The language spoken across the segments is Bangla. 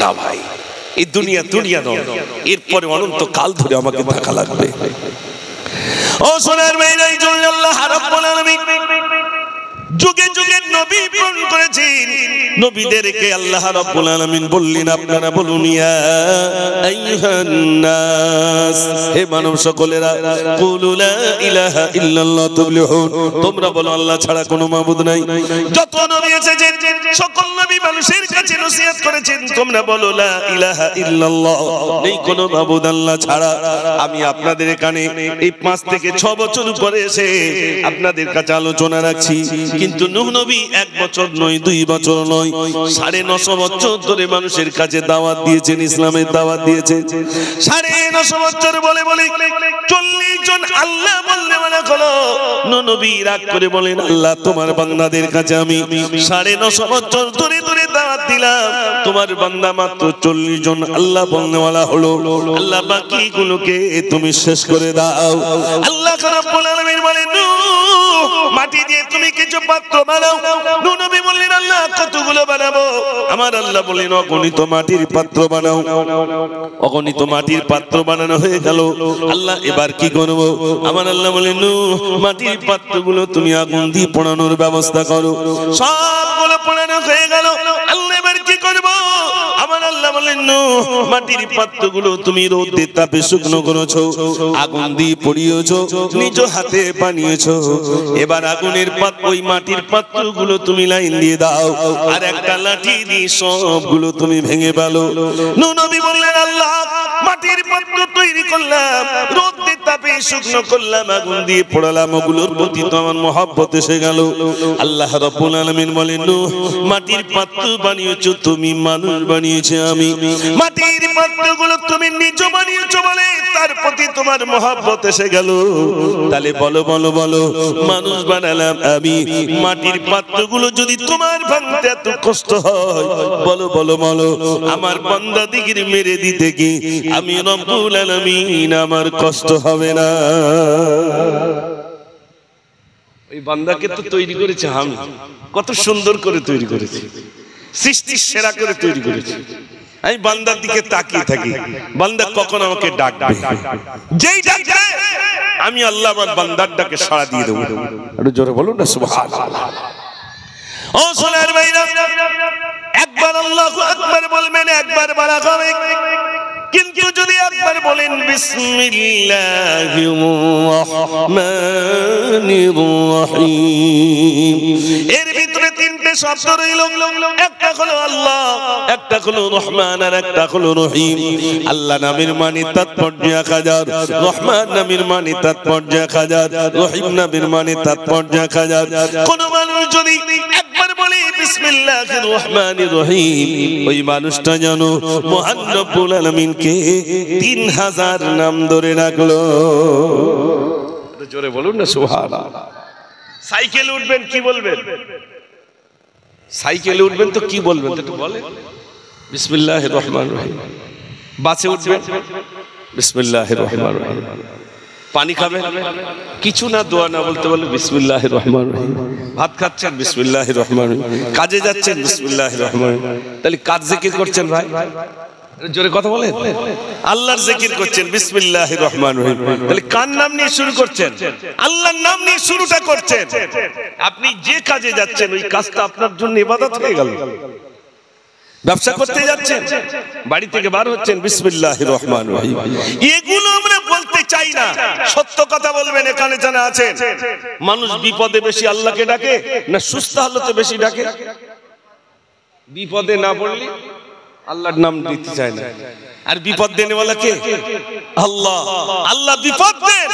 না ভাই, এই দুনিয়া দুনিয়া নয়, এরপরে অনন্ত কাল ধরে আমাকে থাকা লাগবে। ও সোনার ভাইরা, এই জন্য আল্লাহ রাব্বুল আলামিন যুগে যুগে নবী প্রেরণ করেছেন। নবীদেরকে আল্লাহ রাব্বুল আলামিন বললেন, আপনারা বলুন ইয়া আইয়ুহান নাস, হে মানব সকলেরা, কুলু লা ইলাহা ইল্লাল্লাহ তুফলিহুন, তোমরা বলো আল্লাহ ছাড়া কোনো মাবুদ নাই। যত নবী এসেছেন সকল নবী মানুষের কাছে নসিহত করেছেন, তোমরা বলো লা ইলাহা ইল্লাল্লাহ, নেই কোনো মাবুদ আল্লাহ ছাড়া। আমি আপনাদের এখানে এই 5 থেকে 6 বছর পরে এসে আপনাদের কাছে আলোচনা রাখছি, কিন্তু নূহ নবী 1 বছর নয়, 2 বছর নয়, 950 বছর ধরে মানুষের কাছে দাওয়াত দিয়েছেন, ইসলামের দাওয়াত দিয়েছেন। 950 বছর বলে বলে 40 জন আল্লাহ বললে মানা হলো। নূহ নবী রাগ করে বলেন, আল্লাহ তোমার বান্দাদের কাছে আমি 950 বছর ধরে ধরে দাওয়াত দিলাম, তোমার বান্দা মাত্র 40 জন আল্লাহ বলনেওয়ালা হলো, আল্লাহ বাকিগুলোকে তুমি শেষ করে দাও। আল্লাহ রাব্বুল আলামিন বলেন, নূহ মাটি দিয়ে তুমি কিছু পাত্র বানাও। নূহ নবী বললেন, আল্লাহ কতগুলো বানাবো? আমার আল্লাহ বললেন, অগণিত মাটির পাত্র বানাও। অগণিত মাটির পাত্র বানানো হয়ে গেল। আল্লাহ এবার কি করব? আমার আল্লাহ বললেন, নূহ মাটির পাত্রগুলো তুমি আগুন দিয়ে পোড়ানোর ব্যবস্থা করো। সবগুলো পোড়ানো হয়ে গেল। আল্লাহ এবার কি করব? আমার আল্লাহ বললেন, নূহ মাটির পাত্রগুলো তুমি রোদে তাপে শুকনো করেছো, আগুন দিয়ে পুড়িয়েছো, নিজ হাতে বানিয়েছো। এবার আগুনের পাত্র, ওই মাটির পাত্রগুলো তুমি লাইন দিয়ে দাও, আর একটা লাঠি দিয়ে সবগুলো তুমি ভেঙে ফেলো। নূহ নবী বললেন, আল্লাহ মাটির পাত্র তৈরি করলাম, রোদে তাপে শুকনো করলাম, আগুন দিয়ে পোড়ালাম, ওগুলোর প্রতি তো আমার মহব্বত এসে গেল। আল্লাহ রাব্বুল আলামিন বলেন, নূহ মাটির পাত্র বানিয়েছো তুমি, মানুষ বানিয়েছে আমি। মাটির পাত্রগুলো তুমি নিজ বানিয়েছো বলে তার প্রতি তোমার মহব্বত এসে গেল। তাহলে বলো বলো বলো, মানুষ বানালাম আমি, মাটির পাত্রগুলো যদি তোমার ভাঙতে এত কষ্ট হয়, বলো বলো বলো, আমার বান্দা দিগির মেরে দিতে কি আমি রব্বুল আলামিন আমার কষ্ট হবে না? ওই বান্দাকে তো তৈরি করেছে আমি, কত সুন্দর করে তৈরি করেছি, সৃষ্টির সেরা করে তৈরি করেছি। আমি বান্দার দিকে তাকিয়ে থাকি, বান্দা কখন আমাকে ডাকবে, যেই ডাকবে আমি আল্লাহ আমার বান্দার ডাকে সাড়া দিয়ে দেবো। একটু জোরে বলুন না সুবহানাল্লাহ। ও সোনার ভাইরা, একবার আল্লাহু আকবার বলবেন, একবার বলা হবে, কিন্তু যদি একবার বলেন বিসমিল্লাহির রহমানির রহিম, এর ভিতরে 3টে শব্দ রইল, একটা হলো আল্লাহ, একটা হলো রহমান, আর একটা হলো রহিম। আল্লাহ নামের মানে তাৎপর্য 1000, রহমান নামের মানে তাৎপর্য 1000, রহিম নামের মানে তাৎপর্য 1000। কোন মানুষ যদি একবার বলে বিসমিল্লাহির রহমানির রহিম, ওই মানুষটা জানো মহান রব্বুল আলামিনকে 3000 নাম ধরে রাখলো। জোরে বলুন না সুবহানাল্লাহ। সাইকেলে উঠবেন, কি বলবেন? সাইকেলে উঠবেন তো কি বলবেন? একটু বলেন বিসমিল্লাহির রহমানির রহিম। বাসে উঠবেন বিসমিল্লাহির রহমানির রহিম। পানি খাবেন, কিছু না দোয়া না বলতে বলে বিসমিল্লাহির রহমানির রহিম। ভাত খাচ্ছেন বিসমিল্লাহির রহমানির রহিম। কাজে যাচ্ছেন বিসমিল্লাহির রহমানির রহিম। তাহলে কাজ জিকির করছেন ভাই, জোরে কথা বলেন। আল্লাহর জিকির করছেন বিসমিল্লাহির রহমানির রহিম, তাহলে কার নাম নিয়ে শুরু করছেন? আল্লাহর নাম নিয়ে শুরুটা করছেন। আপনি যে কাজে যাচ্ছেন ওই কাজটা আপনার জন্য ইবাদত হয়ে গেল। ব্যবসা করতে যাচ্ছেন, বাড়ি থেকে বার হচ্ছেন বিসমিল্লাহির রহমানির রহিম। এগুলো আমরা বলতে চাই না, সত্য কথা বলবেন। এখানে জানা আছে মানুষ বিপদে বেশি আল্লাহকে ডাকে না সুস্থ হালতে বেশি ডাকে? বিপদে না পড়লে আল্লাহর নাম নিতে চায় না, আর বিপদ দেনেওয়ালা কে? আল্লাহ। আল্লাহ বিপদ দেন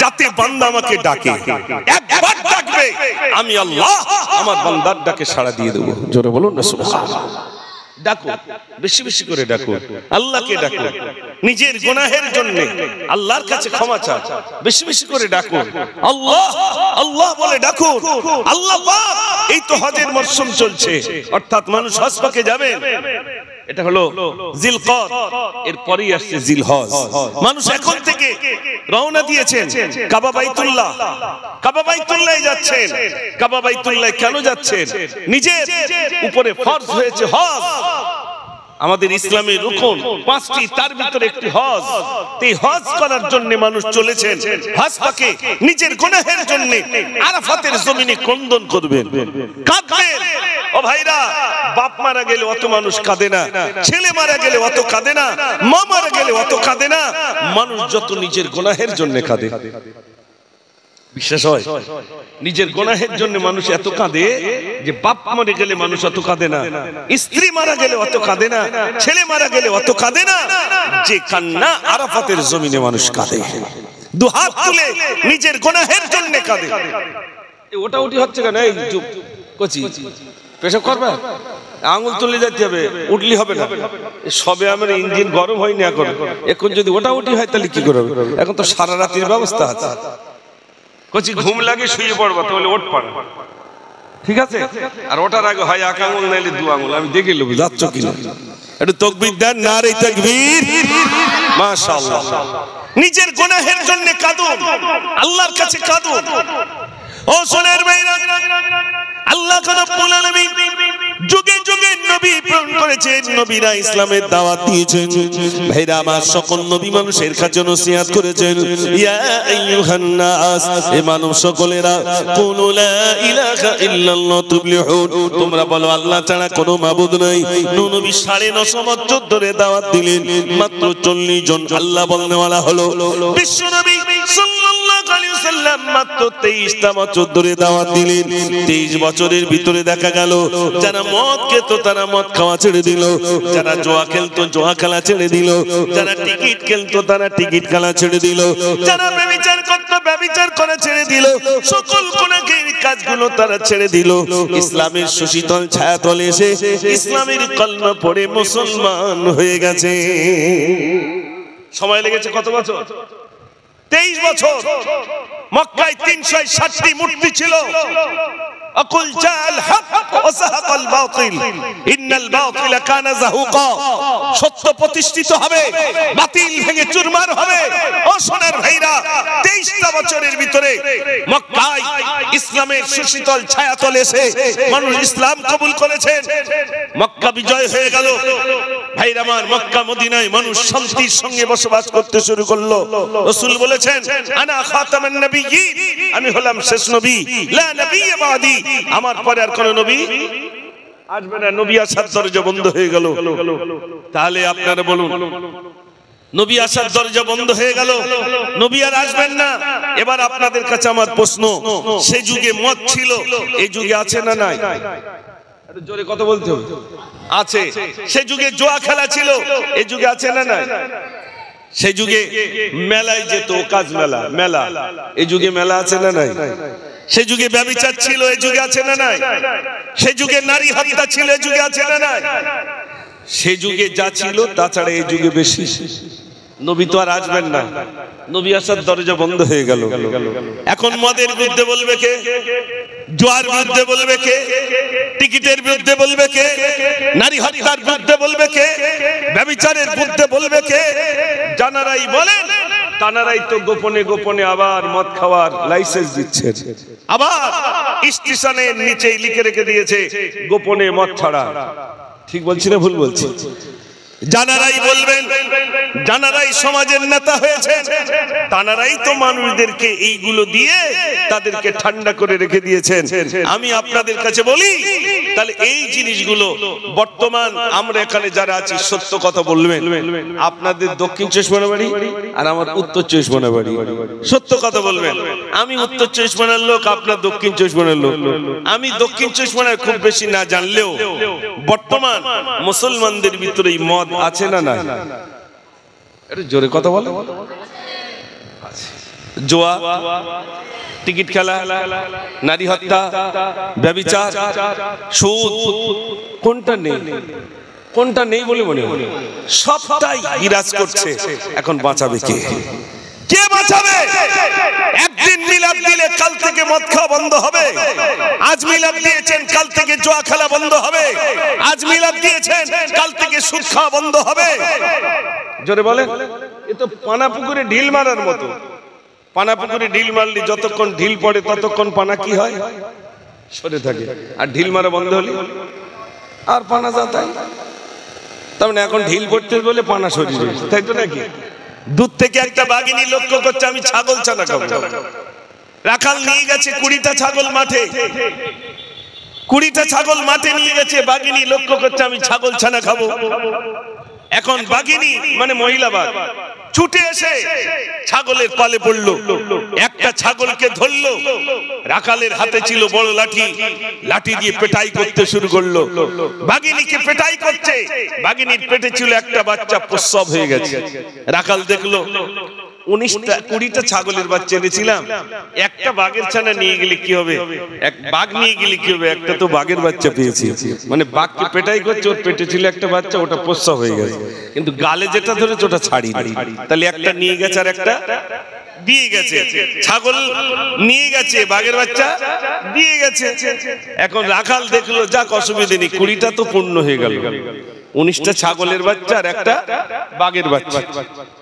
যাতে বান্দা আমাকে ডাকে, একবার ডাকবে আমি আল্লাহ আমার বান্দার ডাকে সাড়া দিয়ে দেবো। জোরে বলুন না সুবহানাল্লাহ। ডাকো, বেশি বেশি করে ডাকো, আল্লাহকে ডাকো, নিজের গুনাহের জন্য আল্লাহর কাছে ক্ষমা চাও, বেশি বেশি করে ডাকো, আল্লাহ আল্লাহ বলে ডাকো। আল্লাহ পাক, এই তো হজের মরশুম চলছে, অর্থাৎ মানুষ হজ পাকে যাবে। এটা হলো জিলকদ, এরপরই আসছে জিলহজ। মানুষ এখন থেকে রওনা দিয়েছেন কাবা বাইতুল্লাহ, কাবা বাইতুল্লাহ যাচ্ছেন। কাবা বাইতুল্লাহ কেন যাচ্ছেন? নিজের উপরে ফরজ হয়েছে হজ, আমাদের ইসলামের রুকন পাঁচটি, তার ভিতরে একটি হজ। এই হজ করার জন্য মানুষ চলেছেন, হজ পাকে নিজের গুনাহের জন্য আরাফাতের জমিনে ক্রন্দন করবেন, কাঁদবেন। ও ভাইরা, বাপ মারা গেলে অত মানুষ কাঁদে না, ছেলে মারা গেলে অত কাঁদে না, মা মারা গেলে অত কাঁদে না, মানুষ যত নিজের গুনাহের জন্য কাঁদে। বিশ্বাস হয়? নিজের গুনাহের জন্য মানুষ এত কাঁদে যে বাপ মরে গেলে মানুষ অত কাঁদে না, স্ত্রী মারা গেলে অত কাঁদে না, ছেলে মারা গেলে অত কাঁদে না, যে কান্না আরাফাতের জমিনে মানুষ কাঁদে, দুহাত তুলে নিজের গুনাহের জন্য কাঁদে। ওটা উঠি হচ্ছে কেন? এই চুপ কচি, পেশাব করবে, আঙুল তুলে যেতে হবে, উঠলি হবে না। সবে আমার ইঞ্জিন গরম হয়নি এখন যদি ওটা উঠি হয় তাহলে কি করবে? এখন তো সারা রাতের ব্যবস্থা আছে। কচি ঘুম লাগে শুয়ে পড়বো, তাহলে ওঠ পার, ঠিক আছে? আর ওটার আগে হয় এক আঙুল নাইলে দু আঙুল। আমি দেখে নেবো যাচ্ছ কিনা। একটু তাকবীর দেন, নারে তাকবীর, মাশাআল্লাহ। নিজের গুনাহের জন্য কাঁদুন, আল্লাহর কাছে কাঁদুন। ও সোনার ভাইরা, আল্লাহ রাব্বুল আলামিন যুগে যুগে নবী প্রেরণ করেছেন, নবীরা ইসলামের দাওয়াত দিয়েছেন। ভাইরা আমার, সকল নবী মানুষের কাছে নসিহত করেছেন, ইয়া আইয়ুহান নাস, হে মানব সকলেরা, কুলু লা ইলাহা ইল্লাল্লাহ তুফলিহুন, তোমরা বলো আল্লাহ ছাড়া কোনো মাবুদ নাই। নবী 950 বছর ধরে দাওয়াত দিলেন, মাত্র 40 জন আল্লাহ বলনেওয়ালা হলো। বিশ্ব নবী সাল্লাল্লাহু আলাইহি ওয়াসাল্লাম মাত্র 23টা বছর ধরে দাওয়াত দিলেন। 23 বছরের ভিতরে দেখা গেল যারা মদ খেত তারা মদ খাওয়া ছেড়ে দিল, যারা জুয়া খেলতো জুয়া খেলা ছেড়ে দিল, যারা টিকিট খেলতো তারা টিকিট খেলা ছেড়ে দিল, যারা ব্যভিচার করতো ব্যভিচার করা ছেড়ে দিল, সকল গুনাহের কাজগুলো তারা ছেড়ে দিল। ইসলামের সুশীতল ছায়াতলে এসে ইসলামের কলমা পড়ে মুসলমান হয়ে গেছে। সময় লেগেছে কত বছর? 23 বছর। মক্কায় 360টি মূর্তি ছিল। আকুল জাল হক ওয়া যাহাকাল বাতিল ইন্নাল বাতিলা কানা যাহুকা, সত্য প্রতিষ্ঠিত হবে, বাতিল ভেঙে চুরমার হবে। ও সোনার ভাইরা, 23টা বছরের ভিতরে মক্কায় ইসলামের সুশীতল ছায়াতলে এসে মানুষ ইসলাম কবুল করেছেন। মক্কা বিজয় হয়ে গেল। ভাইরা আমার, মক্কা মদিনায় মানুষ শান্তির সঙ্গে বসবাস করতে শুরু করলো। রাসূল বলেছেন, আনা খাতামান নবিয়্যিন, আমি হলাম শেষ নবী, লা নবিয়্য বাদি, আমার পরে আর কোন নবী আসবে না। নবী আসার দরজা বন্ধ হয়ে গেল। তাহলে আপনারা বলুন, নবী আসার দরজা বন্ধ হয়ে গেল, নবী আর আসবেন না। এবার আপনাদের কাছে আমার প্রশ্ন, সে যুগে মদ ছিল, এই যুগে আছে না নাই? একটু জোরে কথা বলতে হবে। আছে। সে যুগে জুয়া খেলা ছিল, এই যুগে আছে না নাই? সে যুগে মেলায় যেত, কাজ মেলা, মেলা, এই যুগে মেলা আছে না নাই? সে যুগে ব্যভিচার ছিল, এই যুগে আছে না নাই? সে যুগে নারী হত্যা ছিল, এই যুগে আছে না নাই? সে যুগে যা ছিল তাছাড়া এই যুগে বেশি। নবী তো আর আসবেন না, নবী আসার দরজা বন্ধ হয়ে গেল। এখন মদের বিরুদ্ধে বলবে কে? জুয়ার বিরুদ্ধে বলবে কে? টিকিটের বিরুদ্ধে বলবে কে? নারী হত্যার বিরুদ্ধে বলবে কে? ব্যভিচারের বিরুদ্ধে বলবে কে? জানারাই বলেন, তানারাই তো গোপনে গোপনে আবার মদ খাওয়ার লাইসেন্স দিচ্ছে। আবার স্টেশনের নিচেই লিখে রেখে দিয়েছে গোপনে মদ ছাড়া। ঠিক বলছি না ভুল বলছি? জানারাই বলবেন, জানারাই সমাজের নেতা হয়েছেন, তানারাই তো মানুষদেরকে এইগুলো দিয়ে তাদেরকে ঠান্ডা করে রেখে দিয়েছেন। আমি আপনাদের কাছে বলি, তাহলে এই জিনিসগুলো বর্তমান আমরা এখানে যারা আছি সত্য কথা বলবেন। আপনাদের দক্ষিণ 24 পরগনা বাড়ি আর আমার উত্তর 24 পরগনা বাড়ি, সত্য কথা বলবেন। আমি উত্তর 24 পরগনার লোক, আপনার দক্ষিণ 24 পরগনার লোক। আমি দক্ষিণ 24 পরগনার খুব বেশি না জানলেও বর্তমান মুসলমানদের ভিতরে মদ আছে না নাই? একটু জোরে কথা বলো। জুয়া, টিকিট খেলা, নারী হত্যা, ব্যভিচার, সুদ, কোনটা নেই? কোনটা নেই বলে মনে হয়? সবটাই বিরাজ করছে। এখন বাঁচাবে কে? কে বাঁচাবে? একদিন মিলাদ দিলে কাল থেকে মদ খাওয়া বন্ধ হবে। আজ মিলাদ দিয়েছেন, কাল থেকে জুয়া খেলা বন্ধ হবে। আজ মিলাদ দিয়েছেন, কাল থেকে সুদ খাওয়া বন্ধ হবে। জোরে বলেন। এ তো পানা পুকুরে ঢিল মারার মতো। পানা পুকুরে ঢিল মারলে যতক্ষণ ঢিল পড়ে ততক্ষণ পানা কি হয়? সরে থাকে। আর ঢিল মারা বন্ধ হলে আর পানা যায়। তার মানে এখন ঢিল পড়তে বলে পানা শরীর, তাই তো নাকি? দূর থেকে একটা বাঘিনী লক্ষ্য করছে আমি ছাগল ছানা খাবো। রাখাল নিয়ে গেছে 20টা ছাগল মাঠে, 20টা ছাগল মাঠে নিয়ে গেছে। বাঘিনী লক্ষ্য করছে আমি ছাগল ছানা খাবো। এখন বাঘিনী মানে মহিলা বাঘ ছুটে এসে ছাগলের পালে পড়লো, একটা ছাগলকে ধরলো। রাখালের হাতে ছিল বড় লাঠি, লাঠি দিয়ে পেটাই করতে শুরু করলো। বাঘিনীকে পেটাই করছে। বাঘিনীর পেটে ছিল একটা বাচ্চা, প্রসব হয়ে গেছে। রাখাল দেখলো 20টা ছাগলের বাচ্চা এনেছিলাম, একটা বাঘের ছানা নিয়ে গেলে কি হবে, এক বাঘ নিয়ে গেলে কি হবে, একটা তো বাঘের বাচ্চা পেয়েছি। মানে বাঘকে পেটাই করছে, ওর পেটে ছিল একটা বাচ্চা, ওটা প্রসব হয়ে গেছে, কিন্তু গালে যেটা ধরেছে ওটা ছাড়ি। তাহলে একটা নিয়ে গেছে আর একটা দিয়ে গেছে। ছাগল নিয়ে গেছে, বাঘের বাচ্চা দিয়ে গেছে। এখন রাখাল দেখলো যাক অসুবিধে নেই, 20টা তো পূর্ণ হয়ে গেল। 19টা ছাগলের বাচ্চা আর একটা বাঘের বাচ্চা।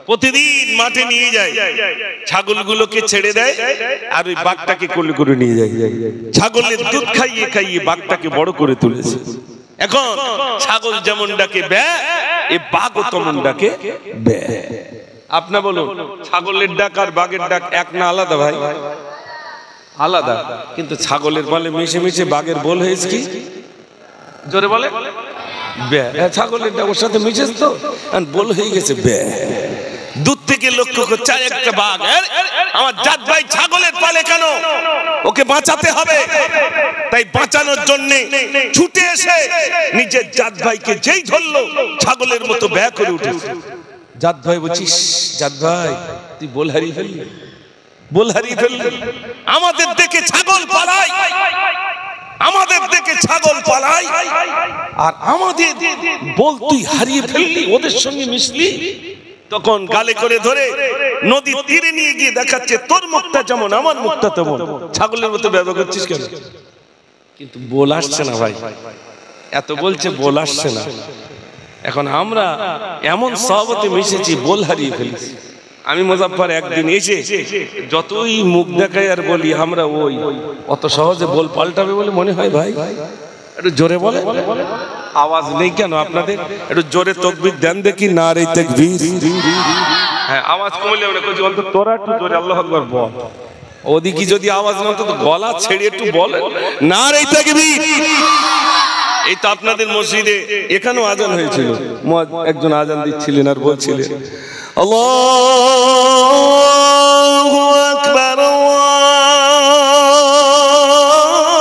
প্রতিদিন মাঠে নিয়ে যায়, ছাগলগুলোকে ছেড়ে দেয় আর ওই বাঘটাকে কোলে করে নিয়ে যায়। ছাগলের দুধ খাইয়ে খাইয়ে বাঘটাকে বড় করে তুলেছে। এখন ছাগল যেমন ডাকে ব্যা, এই বাঘও তেমন ডাকে ব্যা। আপনি বলুন ছাগলের ডাক আর বাঘের ডাক এক না আলাদা? ভাই আলাদা, কিন্তু ছাগলের বলে মিশে মিশে বাঘের বল হয়েছে কি জোরে বলে ব্যা। ছাগলের ডাক ওর সাথে মিশেছে তো বল হয়ে গেছে ব্যা। দূর থেকে লক্ষ্য করছে একটা বাঘ, আমার জাত ভাই ছাগলের পালে কেন, ওকে বাঁচাতে হবে। তাই বাঁচানোর জন্য ছুটে এসে নিজের জাত ভাইকে যেই ধরলো ছাগলের মতো ব্যা করে উঠেছে। জাত ভাই বলছিস, জাত ভাই তুই বল হারিয়ে ফেললি, বল হারিয়ে ফেললি। আমাদের দেখে ছাগল পালাই, আমাদের দেখে ছাগল পালাই, আর আমাদের বল তুই হারিয়ে ফেললি, ওদের সঙ্গে মিশলি। তখন গালে করে ধরে নদীর তীরে নিয়ে গিয়ে দেখাচ্ছে তোর মুখটা যেমন আমার মুখটা তেমন, ছাগলের মতো ব্যবহার করছিস কেন? কিন্তু বল আসছে না ভাই, এত বলছে বল আসছে না। এখন আমরা এমন সহবতে মিশেছি বল হারিয়ে ফেলেছি। আমি মুজাফফর একদিন এসে যতই মুখ দেখাই আর বলি আমরা ওই অত সহজে বল পাল্টাবে বলে মনে হয় ভাই? একটু জোরে বলে, আওয়াজ নেই কেন আপনাদের? একটু জোরে তাকবীর দেন দেখি, নারে তাকবীর। হ্যাঁ আওয়াজ কমলে অন্তত তোরা একটু জোরে আল্লাহু আকবার বল। ওদিকে যদি আওয়াজ না হতো তো গলা ছেড়ে একটু বলে নারে তাকবীর। এই তো আপনাদের মসজিদে এখানেও আজান হয়েছিল, একজন আজান দিচ্ছিলেন আর বলছিলেন আল্লাহু আকবার,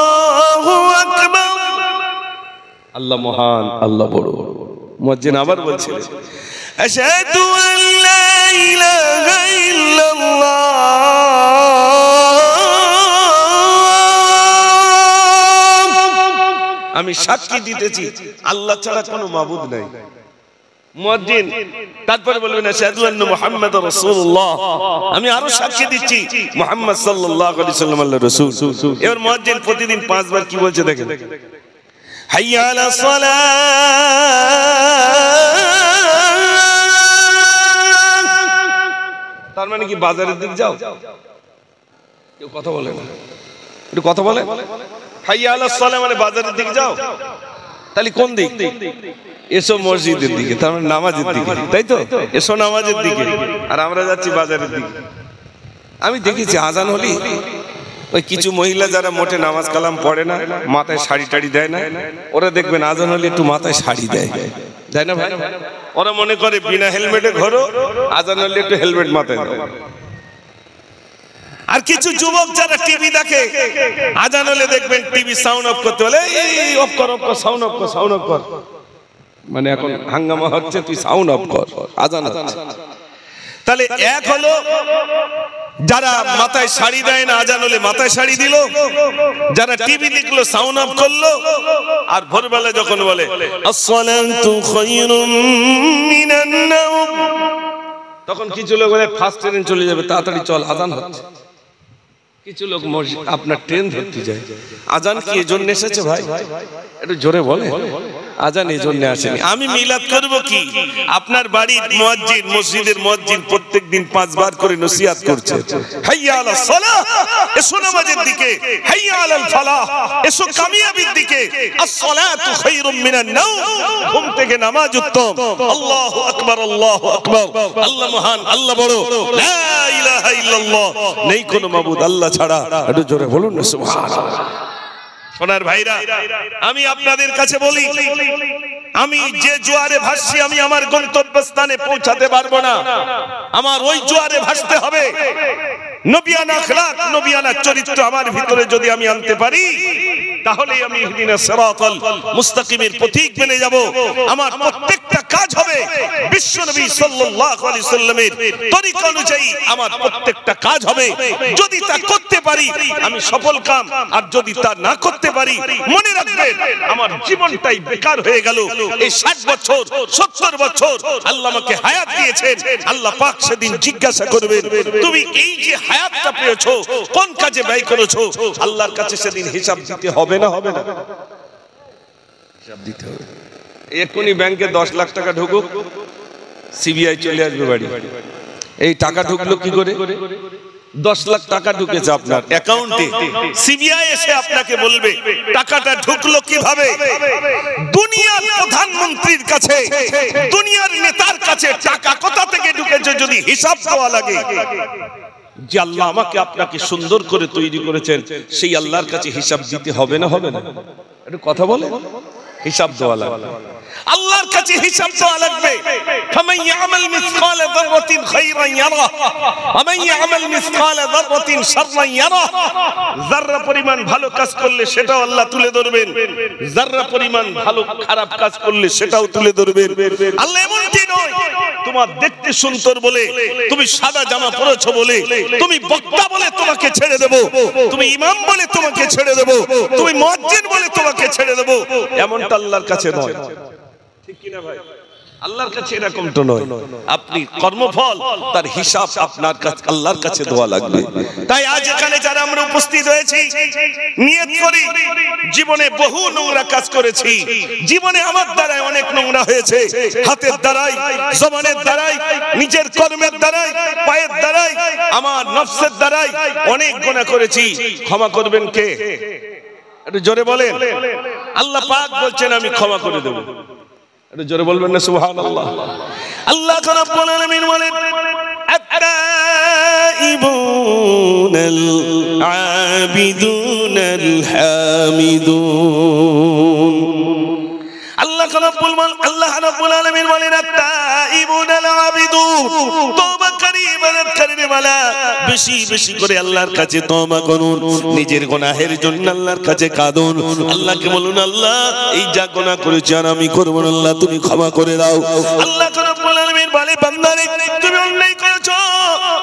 আল্লাহু আকবার। আল্লাহ মহান, আল্লাহ বড়। মুয়াজ্জিন আবার বলছিলেন আশহাদু আল্লা ইলাহা ইল্লাল্লাহ, আমি সাক্ষী দিতেছি আল্লাহ ছাড়া কোনো মাবুদ নাই। মুয়াজ্জিন তারপরে বলবেন আশহাদু আন্না মুহাম্মাদুর রাসূলুল্লাহ, আমি আরো সাক্ষী দিচ্ছি মুহাম্মদ সাল্লাল্লাহু আলাইহি ওয়াসাল্লাম আল্লাহর রাসূল। এবার মুয়াজ্জিন প্রতিদিন 5 বার কি বলছে দেখেন, হাইয়া আলাস সালাহ, তার মানে কি বাজারের দিকে যাও? কেউ কথা বলে না, একটু কথা বলে। হাইয়া আলাস সালাহ মানে বাজারের দিকে যাও, তাহলে কোন দিক? এসো মসজিদের দিকে, তার মানে নামাজের দিকে, তাই তো? এসো নামাজের দিকে, আর আমরা যাচ্ছি বাজারের দিকে। আমি দেখেছি আজান হলি ওই কিছু মহিলা যারা মোটে নামাজ কালাম পড়ে না, মাথায় শাড়ি টাড়ি দেয় না, ওরা দেখবেন আজান হলে একটু মাথায় শাড়ি দেয়, তাই না ভাই? ওরা মনে করে বিনা হেলমেটে ঘোরো, আজান হলে একটু হেলমেট মাথায় দাও। আর কিছু যুবক যারা টিভি দেখে, আজান হলে দেখবেন টিভি সাউন্ড অফ করতে বলে এই অফ কর, অফ কর, সাউন্ড অফ কর, সাউন্ড অফ কর। মানে এখন হাঙ্গামা হচ্ছে, তুই সাউন্ড অফ কর, আজান হচ্ছে। তাহলে এক হলো যারা মাথায় শাড়ি দেয় না, আজান হলে মাথায় শাড়ি দিল, যারা টিভি দেখলো সাউন্ড অফ করলো, আর ভোরবেলা যখন বলে আসসালাতু খায়রুম মিনান নাওম, তখন কিছু লোক বলে ফার্স্ট ট্রেন চলে যাবে, তাড়াতাড়ি চল আজান হচ্ছে। কিছু লোক আপনার ট্রেন ধরতে যায়। আজান কি এজন্য এসেছে ভাই? একটু জোরে বলে, আজান এই জন্য আসেনি। আমি মিলাদ করব কি? আপনার বাড়ির মুয়াজ্জিন, মসজিদের মুয়াজ্জিন প্রত্যেকদিন 5 বার করে নসিহত করছে, হাইয়া আলাস সালাহ, এসো নামাজের দিকে, হাইয়া আলাল ফালাহ, এসো কামিয়াবির দিকে, আস-সালাতু খায়রুম মিনান নাওম, ঘুম থেকে নামাজ উত্তম। আল্লাহু আকবার, আল্লাহু আকবার, আল্লাহ মহান, আল্লাহ বড়, লা ইলাহা ইল্লাল্লাহ, নেই কোনো মাবুদ আল্লাহ ছাড়া। একটু জোরে বলুন না সুবহানাল্লাহ। সোনার ভাইরা, আমি আপনাদের কাছে বলি, আমি যে জোয়ারে ভাসছি আমি আমার গন্তব্যস্থানে পৌঁছাতে পারবো না। আমার ওই জোয়ারে ভাসতে হবে। নবিয়ানা আখলাক, নবিয়ানা চরিত্র আমার ভিতরে যদি আমি আনতে পারি, তাহলে আমি ইহদিনাস সিরাতাল মুস্তাকিমের পথিক বনে যাব। আমার প্রত্যেকটা কাজ হবে বিশ্বনবী সাল্লাল্লাহু আলাইহি সাল্লামের তরিকা অনুযায়ী। আমার প্রত্যেকটা কাজ হবে, যদি তা করতে পারি আমি সফল কাম, আর যদি তা না করতে পারি, মনে রাখবেন আমার জীবনটাই বেকার হয়ে গেল। এই 60 বছর 70 বছর আল্লাহ আমাকে হায়াত দিয়েছেন। আল্লাহ পাক সেদিন জিজ্ঞাসা করবেন, তুমি এই যে হায়াতটা পেয়েছো কোন কাজে ব্যয় করেছো? আল্লাহর কাছে সেদিন হিসাব দিতে হবে না, হবে না? হিসাব দিতে হবে। এক্ষুনি ব্যাংকে 10 লাখ টাকা ঢুকুক, সিবিআই চলে আসবে বাড়ি। এই টাকা ঢুকলো কি করে? 10 লাখ টাকা ঢুকেছে আপনার অ্যাকাউন্টে, সিবিআই এসে আপনাকে বলবে টাকাটা ঢুকলো কিভাবে? দুনিয়ার প্রধানমন্ত্রীর কাছে, দুনিয়ার নেতার কাছে টাকা কোথা থেকে ঢুকেছে যদি হিসাব দেওয়া লাগে, যে আল্লাহ আমাকে আপনাকে সুন্দর করে তৈরি করেছেন, সেই আল্লাহর কাছে হিসাব দিতে হবে না, হবে না? একটু কথা বলে, হিসাব দেওয়া লাগবে, আল্লাহর কাছে হিসাব দেওয়া লাগবে। ফামান ইয়ামাল মিসকালা যাররাতিন খায়রান ইয়ারা ওয়া মান ইয়ামাল মিসকালা যাররাতিন শাররান ইয়ারা। যাররা পরিমাণ ভালো কাজ করলে সেটাও আল্লাহ তুলে ধরবেন, যাররা পরিমাণ ভালো খারাপ কাজ করলে সেটাও তুলে ধরবেন। আল্লাহ এমনটি নয় তোমার দেখতে সুন্দর বলে, তুমি সাদা জামা পরেছো বলে, তুমি বক্তা বলে তোমাকে ছেড়ে দেব, তুমি ইমাম বলে তোমাকে ছেড়ে দেব, তুমি মুয়াজ্জিন বলে তোমাকে ছেড়ে দেব, এমনটা আল্লাহর কাছে নয়। ঠিক কি না ভাই? আল্লাহর কাছে এরকম তো নয়। আপনি কর্মফল তার হিসাব আপনার কাছে আল্লাহর কাছে দেওয়া লাগবে। তাই আজ এখানে যারা আমরা উপস্থিত হয়েছি, নিয়ত করি জীবনে বহু নোংরা কাজ করেছি, জীবনে আমার দ্বারাই অনেক নোংরা হয়েছে, হাতের দ্বারাই, জবানের দ্বারাই, নিজের কর্মের দ্বারাই, পায়ের দ্বারাই, আমার নফসের দ্বারাই অনেক গুনাহ করেছি। ক্ষমা করবেন কে? একটু জোরে বলেন। আল্লাহ পাক বলছেন আমি ক্ষমা করে দেব। একটু জোরে বলবেন না সুবহানাল্লাহ। আল্লাহ রাব্বুল আলামিন বলেন আত-তাইবুনাল আবিদুনাল হামিদুন। আল্লাহ রাব্বুল আলামিন বলেন আত-তাইবুনাল আবিদুন, তওবাকারী ইবাদতকারী মালা বেশি বেশি করে আল্লাহর কাছে তওবা করুন, নিজের গুনাহের জন্য আল্লাহর কাছে কাঁদুন। আল্লাহকে বলুন আল্লাহ এই যা গুনাহ করেছি আর আমি করব না, আল্লাহ তুমি ক্ষমা করে দাও। আল্লাহ রাব্বুল আলামিন বলে বান্দারে তুমি অন্যায় করেছো,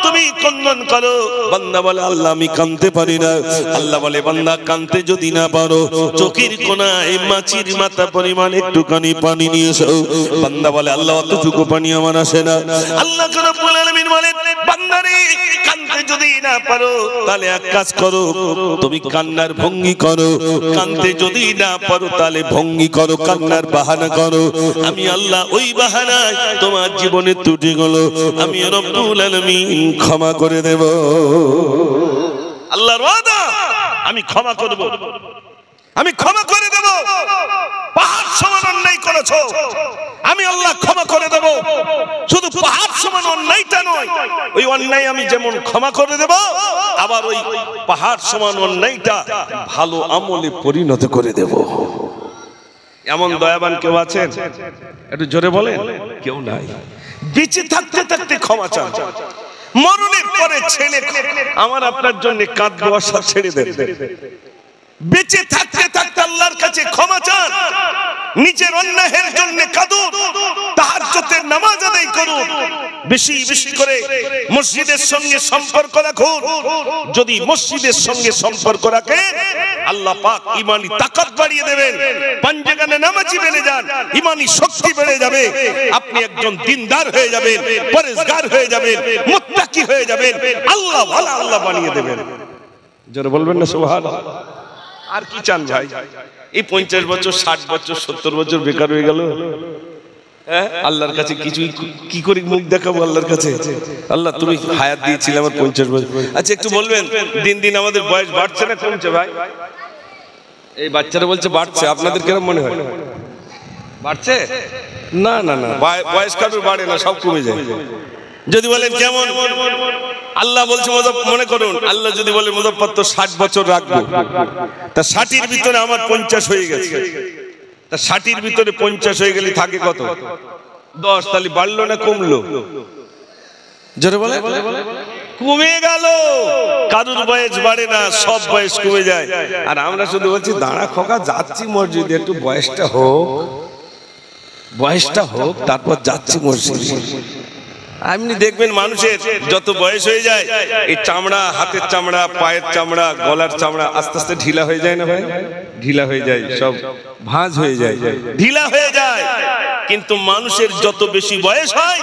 তুমি ক্রন্দন করো। বান্দা বলে আল্লাহ আমি কাঁদতে পারি না। আল্লাহ বলে বান্দা কাঁদতে যদি না পারো, চোখের কোণায় মাছির মাথা পরিমাণ একটুখানি পানি নিয়ে এসো। বান্দা বলে আল্লাহ অতটুকু পানি আমার আসে না। আল্লাহ রাব্বুল আলামিন বলেন বান্দারে কাঁদতে যদি না পারো তাহলে এক কাজ করো, তুমি কান্নার ভঙ্গি করো। কাঁদতে যদি না পারো তাহলে ভঙ্গি করো, কান্নার বাহানা করো। আমি আল্লাহ ওই বাহানায় তোমার জীবনে ত্রুটি গুলো আমি রব্বুল আলামিন ক্ষমা করে দেব। আল্লাহর ওয়াদা আমি ক্ষমা করব, আমি ক্ষমা করে দেব। পাহাড় সমান অন্যায় করেছো, আমি আল্লাহ ক্ষমা করে দেব। শুধু পাহাড় সমান অন্যায়টা নয়, ওই অন্যায় আমি যেমন ক্ষমা করে দেব, আবার ওই পাহাড় সমান অন্যায়টা ভালো আমলে পরিণত করে দেব। এমন দয়াবান কেউ আছেন? একটু জোরে বলেন। কেউ নাই। বেঁচে থাকতে থাকতে ক্ষমা চান, মরণের পরে ছেলে আমার আপনার জন্য কাঁদবে, আশা ছেড়ে দেন। বেঁচে থাকতে থাকতে আল্লাহর কাছে ক্ষমা চান, নিজের অন্যায়ের জন্য কাঁদুন, তাহাজ্জুদের নামাজ আদায় করুন, বেশি বেশি করে মসজিদের সঙ্গে সম্পর্ক রাখুন। যদি মসজিদের সঙ্গে সম্পর্ক রাখেন আল্লাহ পাক ঈমানি তাকাত বাড়িয়ে দেবেন। পাঞ্জাগানে নামাজি বেড়ে যান, ঈমানি শক্তি বেড়ে যাবে, আপনি একজন দিনদার হয়ে যাবেন, পরেজগার হয়ে যাবেন, মুত্তাকি হয়ে যাবেন, আল্লাহ ওয়ালা আল্লাহ বানিয়ে দেবেন। জোরে বলবেন না সুবহানাল্লাহ। আর কি চান ভাই? এই 50 বছর 60 বছর 70 বছর বেকার হয়ে গেল। হ্যাঁ, আল্লাহর কাছে কিছু কি করে মুখ দেখাবো আল্লাহর কাছে? আল্লাহ তুমি হায়াত দিয়েছিলে আমার 50 বছর। আচ্ছা একটু বলবেন, দিন দিন আমাদের বয়স বাড়ছে না কমছে ভাই? এই বাচ্চারা বলছে বাড়ছে, আপনাদের কেমন মনে হয়? বাড়ছে? না না না, বয়স কারোর বাড়ে না, সব কমে যায়। যদি বলেন কেমন, আল্লাহ বলছে মনে করুন আল্লাহ যদি বলে মুজাফফর তো 60 বছর রাখবো, তা 60-এর ভিতরে আমার 50 হয়ে গেছে, তা 60-এর ভিতরে 50 হয়ে গেলে থাকে কত? 10। তাহলে বাড়লো না কমলো? জোরে বলে কমে গেল। কারোর বয়স বাড়ে না, সব বয়স কমে যায়। আর আমরা শুধু বলছি দাঁড়া খোকা যাচ্ছি মসজিদে, একটু বয়সটা হোক তারপর যাচ্ছি মসজিদে। এমনি দেখবেন মানুষের যত বয়স হয়ে যায় এই চামড়া, হাতের চামড়া, পায়ের চামড়া, গলার চামড়া আস্তে আস্তে ঢিলা হয়ে যায় না ভাই? ঢিলা হয়ে যায়, সব ভাঁজ হয়ে যায়, ঢিলা হয়ে যায়। কিন্তু মানুষের যত বেশি বয়স হয়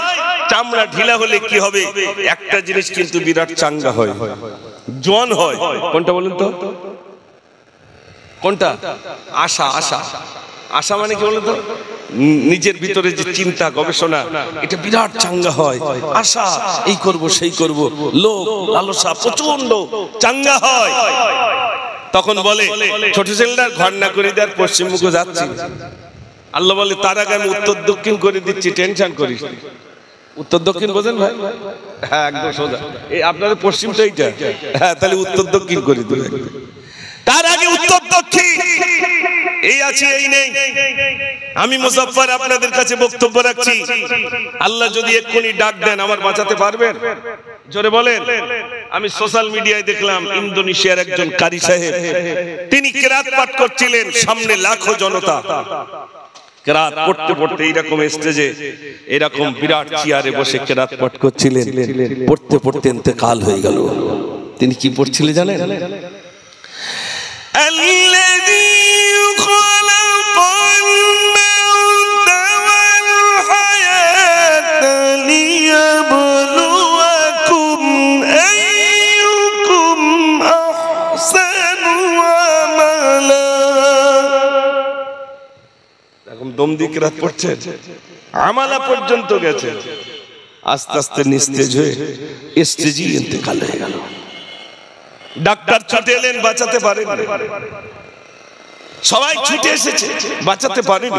চামড়া ঢিলা হলে কি হবে? একটা জিনিস কিন্তু বিরাট চাঙ্গা হয়, জোয়ান হয়। কোনটা বলুন তো? কোনটা? আশা। আশা আশা মানে কি বলুন তো? নিজের ভিতরে যে চিন্তা গবেষণা, এটা বিরাট চাঙ্গা হয়। আশা, এই করব সেই করব, লোভ লালসা প্রচন্ড চাঙ্গা হয়। তখন বলে ছোট ছেলেটা ঘর না করে দেওয়ার পশ্চিম মুখে যাচ্ছি, আল্লাহ বলে তার আগে আমি উত্তর দক্ষিণ করে দিচ্ছি, টেনশন করিস। উত্তর দক্ষিণ বোঝেন ভাই? হ্যাঁ একদম সোজা। এই আপনাদের পশ্চিমটা এইটা, হ্যাঁ তাহলে উত্তর দক্ষিণ করে দিবে। তার আগে উত্তর দক্ষিণ, এই আছে এই নেই। আমি মুজাফফর আপনাদের কাছে বক্তব্য রাখছি, আল্লাহ যদি এক্ষুনি ডাক দেন আমার বাঁচাতে পারবেন? জোরে বলেন। আমি সোশ্যাল মিডিয়ায় দেখলাম ইন্দোনেশিয়ার একজন কারি সাহেব, তিনি কেরাত পাঠ করছিলেন, সামনে লাখো জনতা। কেরাত পড়তে পড়তে এইরকম স্টেজে এরকম বিরাট চেয়ারে বসে কেরাত পাঠ করছিলেন, পড়তে পড়তে ইন্তেকাল হয়ে গেল। তিনি কি পড়ছিলেন জানেন? দম দিয়ে কেরাত পড়ছেন, আমালা পর্যন্ত গেছে, আস্তে আস্তে নিস্তেজ হয়ে স্টেজেই ইন্তেকাল হয়ে গেল। ডাক্তার ছুটে এলেন, বাঁচাতে পারেন, সবাই ছুটে এসেছে, বাঁচাতে পারেন,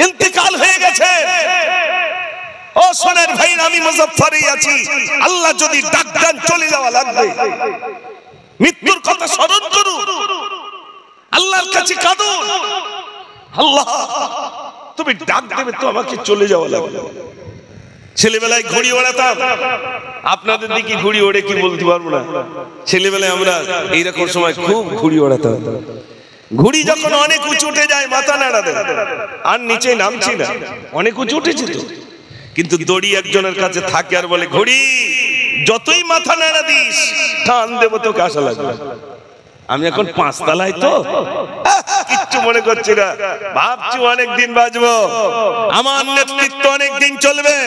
ইন্তেকাল হয়ে গেছে। ও সোনার ভাই, আমি মুজাফফরই আছি, আল্লাহ যদি ডাক দেন চলে যাওয়া লাগবে। মৃত্যুর কথা স্মরণ করুন, আল্লাহর কাছে কাঁদুন, আল্লাহ তুমি ডাক দেবে তো আমাকে চলে যাওয়া লাগবে। ছেলেবেলায় ঘুড়ি ওড়াতাম, আপনাদের দিকে ঘুড়ি ওড়ে কি বলতে পারবো না। ছেলেবেলায় আমরা এইরকম সময় খুব ঘুড়ি ওড়াতাম। ঘুড়ি যখন অনেক উঁচু উঠে যায় মাথা নাড়া দেয়, আর নিচে নামছি না, অনেক উঁচু উঠেছে তো, কিন্তু দড়ি একজনের কাছে থাকে আর বলে ঘুড়ি যতই মাথা নাড়া দিস টান দেবো তো কাশা লাগবে। আমি এখন 5 তলায় তো কিচ্ছু মনে করছি না, ভাবছি অনেকদিন বাঁচবো, আমার নেতৃত্ব অনেকদিন চলবে,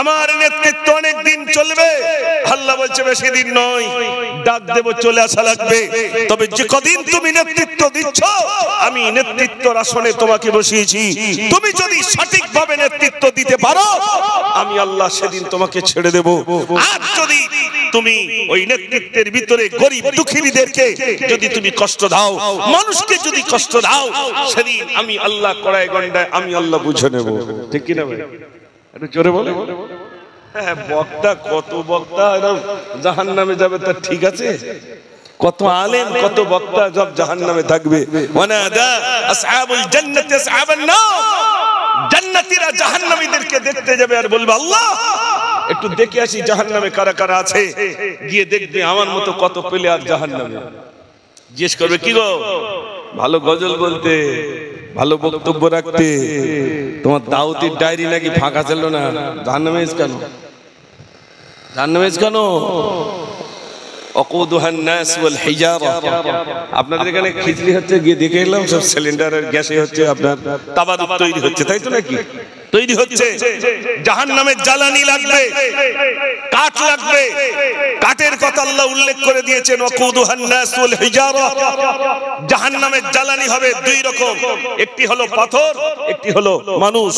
আমার নেতৃত্ব অনেকদিন চলবে। আল্লাহ বলছে বেশি দিন নয়, ডাক দেব চলে আসা লাগবে। তবে যে কদিন তুমি নেতৃত্ব দিচ্ছ, আমি নেতৃত্বের আসনে তোমাকে বসিয়েছি, তুমি যদি সঠিকভাবে নেতৃত্ব দিতে পারো আমি আল্লাহ সেদিন তোমাকে ছেড়ে দেব। আর যদি তুমি ওই নেতৃত্বের ভিতরে গরিব দুঃখীদেরকে যদি তুমি কষ্ট দাও, মানুষকে যদি কষ্ট দাও, সেদিন আমি আল্লাহ কড়াই গন্ডায় আমি আল্লাহ বুঝে নেব। ঠিক কি না ভাই? একটু জোরে বলে। হ্যাঁ, বক্তা কত বক্তা এরকম জাহান্নামে যাবে, তা ঠিক আছে? কত আলেম কত বক্তা সব জাহান্নামে থাকবে। ওয়ানাদা আসহাবুল জান্নাতি আসহাবান নার, জান্নাতীরা জাহান্নামীদেরকে দেখতে যাবে আর বলবে আল্লাহ একটু দেখে আসি জাহান্নামে কারা কারা আছে। গিয়ে দেখবে আমার মতো কত প্লেয়ার জাহান্নামে। জিজ্ঞেস করবে কি গো, ভালো গজল বলতে, ভালো বক্তব্য রাখতে, তোমার দাউদের ডায়েরি নাকি ফাঁকা ছিল না, জাহান্নামে কেন? জাহান্নামে কেন? ওয়াকুদুহান নাস ওয়াল হিজারা। আপনাদের এখানে খিচড়ি হচ্ছে, গিয়ে দেখে এলাম সব সিলিন্ডারের গ্যাসে হচ্ছে আপনার তাবারুক তৈরি হচ্ছে, তাই তো নাকি? তৈরি হচ্ছে। জাহান্নামের জ্বালানি লাগবে, কাঠ লাগবে। কাঠের কথা আল্লাহ উল্লেখ করে দিয়েছেন, ওয়াকুদুহান নাস ওয়াল হিজারা। জাহান্নামের জ্বালানি হবে দুই রকম, একটি হলো পাথর, একটি হলো মানুষ।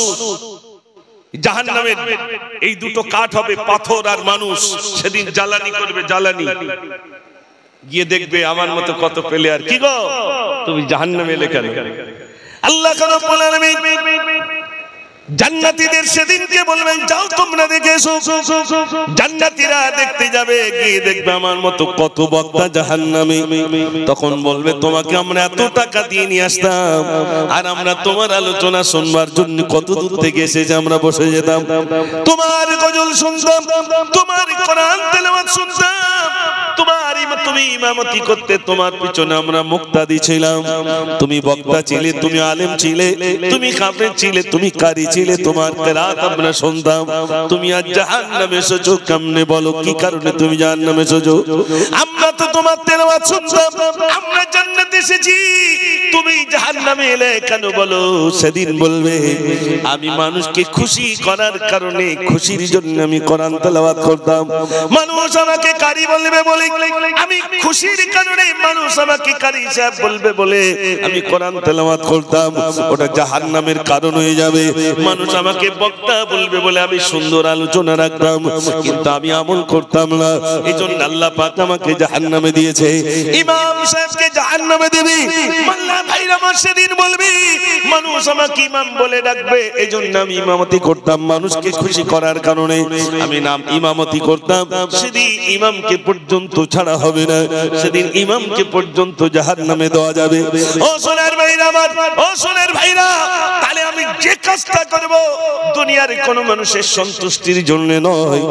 জাহান্নামের এই দুটো কাঠ হবে, পাথর আর মানুষ। সেদিন জ্বালানি করবে, জ্বালানি। গিয়ে দেখবে আমার মতো কত পেলে, আর কি গো তুমি জাহান্নামে এলে কেন? আল্লাহ রাব্বুল আলামিন জান্নাতীদের সেদিনকে বলবেন, যাও তোমরা দেখে এসো। জান্নাতীরা দেখতে যাবে, গিয়ে দেখবে আমার মতো কত বক্তা জাহান্নামে। তখন বলবে, তোমাকে আমরা এত টাকা দিয়ে নিয়ে আসতাম, আর আমরা তোমার আলোচনা শুনবার জন্য কত দূর থেকে এসেছি, আমরা বসে যেতাম, তোমার গজল শুনতাম, তোমার কোরআন তেলাওয়াত শুনতাম, তুমি ইমামতি করতে, তোমার পিছনে আমরা মুক্তাদি ছিলাম। তুমি বক্তা ছিলে, তুমি আলেম ছিলে, তুমি হাফেজ ছিলে, তুমি কারি ছিলে, তোমার কেরাত আমরা শুনতাম। তুমি আজ জাহান্নামে এসেছো কেমনে? বলো কি কারণে তুমি জাহান্নামে এসেছো? আমরা তো তোমার তেলাওয়াত শুনতাম, আমরা জান্নাতে এসেছি, তুমি জাহান্নামে এলে কেন? বলো। সেদিন বলবে, আমি মানুষকে খুশি করার কারণে, খুশির জন্য আমি কোরআন তেলাওয়াত করতাম। মানুষ আমাকে কারি বলবে বলে, আমি খুশির কারণে মানুষ আমাকে কারি সাহেব বলবে বলে আমি কোরআন তেলাওয়াত করতাম। ওটা জাহান্নামের কারণ হয়ে যাবে। মানুষ আমাকে বক্তা বলবে বলে আমি সুন্দর আলোচনা রাখতাম, কিন্তু আমি আমল করতাম না, এজন্য আল্লাহ পাক আমাকে জাহান্নামে দিয়েছে। ইমাম সাহেবকে জাহান্নামে দিবি, মোল্লা ভাইরা আমার সেদিন বলবি, মানুষ আমাকে ইমাম বলে ডাকবে, এজন্য আমি ইমামতি করতাম, মানুষকে খুশি করার কারণে আমি নাম ইমামতি করতাম। সেদিন ইমামকে পর্যন্ত ছাড়া হবে না, সেদিন ইমামকে পর্যন্ত জাহান্নামে দেওয়া যাবে। ও সোনার ভাইরা আমার, ও সোনার ভাইরা, তাহলে আমি যে কাজটা করব দুনিয়ার কোন মানুষের সন্তুষ্টির জন্য নয়,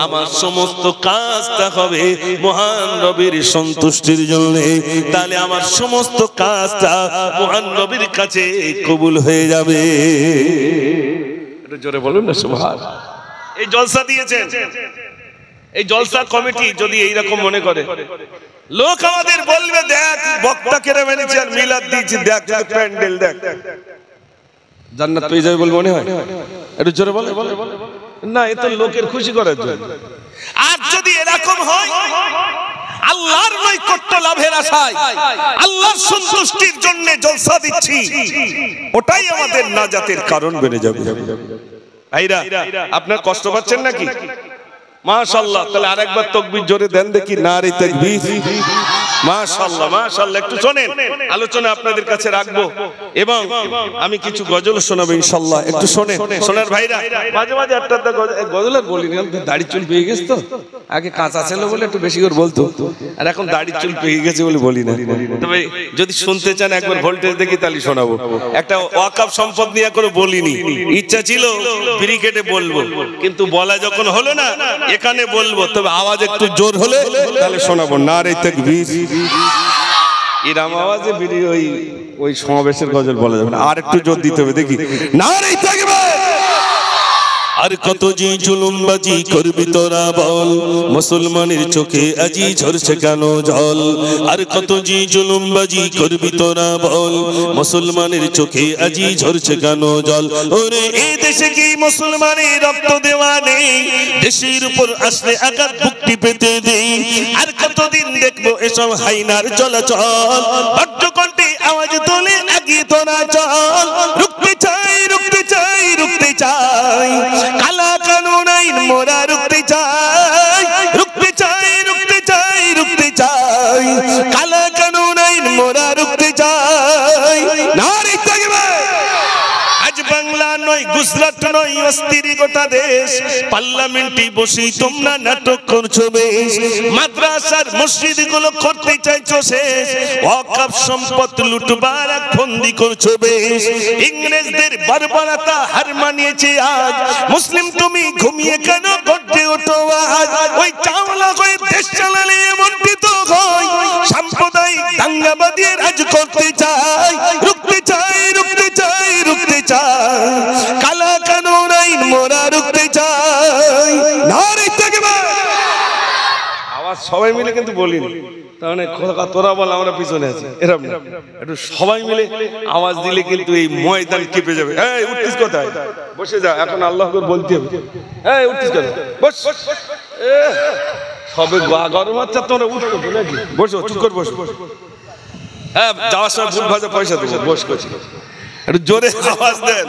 আমার সমস্ত কাজটা হবে মহান রবের সন্তুষ্টির জন্য। তাহলে আমার সমস্ত কাজটা মহান রবের কাছে কবুল হয়ে যাবে। এটা জোরে বলুন না সুবহানাল্লাহ। এই জলসা দিয়েছেন, এই জলসা কমিটি যদি এইরকম মনে করে, লোক আমাদের বলবে, দেখ বক্তা কেড়ে মেনেছে আর মিলাদ দিয়েছি, দেখ প্যান্ডেল, দেখ জান্নাত পেয়ে যাবে বলে মনে হয়? একটু জোরে বলে না, এ তো লোকের খুশি করার জন্য। আর যদি এরকম হয়, আল্লাহর নৈকট্য লাভের আশায়, আল্লাহর সন্তুষ্টির জন্য জলসা দিচ্ছি, ওটাই আমাদের নাজাতের কারণ বনে যাবে। ভাইরা, আপনার কষ্ট পাচ্ছেন নাকি? মাশাআল্লাহ। তাহলে আরেকবার তাকবীর জোরে দেন দেখি, নারে তাকবীর। মাশাআল্লাহ, মাশাআল্লাহ। একটু শুনেন, আলোচনা আপনাদের কাছে রাখবো এবং আমি কিছু গজল শোনাবো ইনশাআল্লাহ। একটু শুনেন সোনার ভাইরা। মাঝে মাঝে একটা গজল আর বলি না, দাড়ি চুল পেয়ে গেছে তো, আগে কাঁচা ছিল বলে একটু বেশি করে বলতো, আর এখন দাড়ি চুল পেয়ে গেছে বলে বলি না। তবে যদি শুনতে চান একবার ভোল্টেজ দেখি তাহলে শোনাবো। একটা ওয়াকফ সম্পদ নিয়ে করে বলিনি, ইচ্ছা ছিল ব্রিকেটে বলবো, কিন্তু বলা যখন হলো না এখানে বলবো, তবে আওয়াজ একটু জোর হলে তাহলে শোনাবো। নারে তাকবীর। এরম আওয়াজে ওই সমাবেশের গজল বলা যাবে না, আর একটু জোর দিতে হবে দেখি। নারে তাকবীর। আর কত যে জুলুমবাজি করবি তোরা বল, মুসলমানের চোখে আজি ঝরছে কেন জল? আর কত যে জুলুমবাজি করবি তোরা বল, মুসলমানের চোখে আজি ঝরছে কেন জল? ওরে এই দেশে কি মুসলমানের রক্ত দেওয়া নেই? দেশের উপর আসলে আঘাত বুকটি পেতে দেই। আর কতদিন দেখবো এসব হাইনার চলাচল? ভদ্রকণ্ঠে আওয়াজ তোলে আগিয়ে তোরা চল। রুখতে চাই, রুখতে চাই, রুখতে চাই, কালা কানুন আইন মোরা রুখতে চাই, রুখতে চাই, রুখতে চাই, রুখতে চাই, কালা কানুন আইন মোরা রুখতে চাই। নারে তাকবীর। আজ বাংলা নয়, গুজরাট নয়, অস্থির গোটা দেশ, পার্লামেন্টে বসে তোমরা নাটক করছো বেশ। মাদ্রাসার মসজিদ গুলো করতে চাইছো শেষ, ওয়াকফ সম্পদ লুটবার এক ফন্দি করছো বেশ। ইংরেজদের বর্বরতা হার মানিয়েছে আজ, মুসলিম তুমি ঘুমিয়ে কেন গর্জে ওঠো আজ? ওই চাওলা হয়ে দেশ চালালে এমনটি তো হয়, সাম্প্রদায়িক দাঙ্গাবাদী রাজ করতে চাই। রুখতে চাই, রুখতে চাই, রুখতে চাই, কালা কানুন আইন মোরা রুখতে চাই। নারে তাকবীর। আওয়াজ সবাই মিলে কিন্তু বলিনি, তার মানে তোরা বল আমরা পিছনে আছি এরকম না, একটু সবাই মিলে আওয়াজ দিলে কিন্তু এই ময়দান কেঁপে যাবে। এই উঠতিস কোথায়, বসে যা, এখন আল্লাহ আকবার বলতে হবে। এই উঠতিস কোথায়, বস, সবে গরম হচ্ছে, তোমরা উঠো নাকি, বসো, চুপ করে বসো। হ্যাঁ, যাওয়ার সময় বুট ভাজা পয়সা দেবো, বস করছি। একটু জোরে আওয়াজ দেন,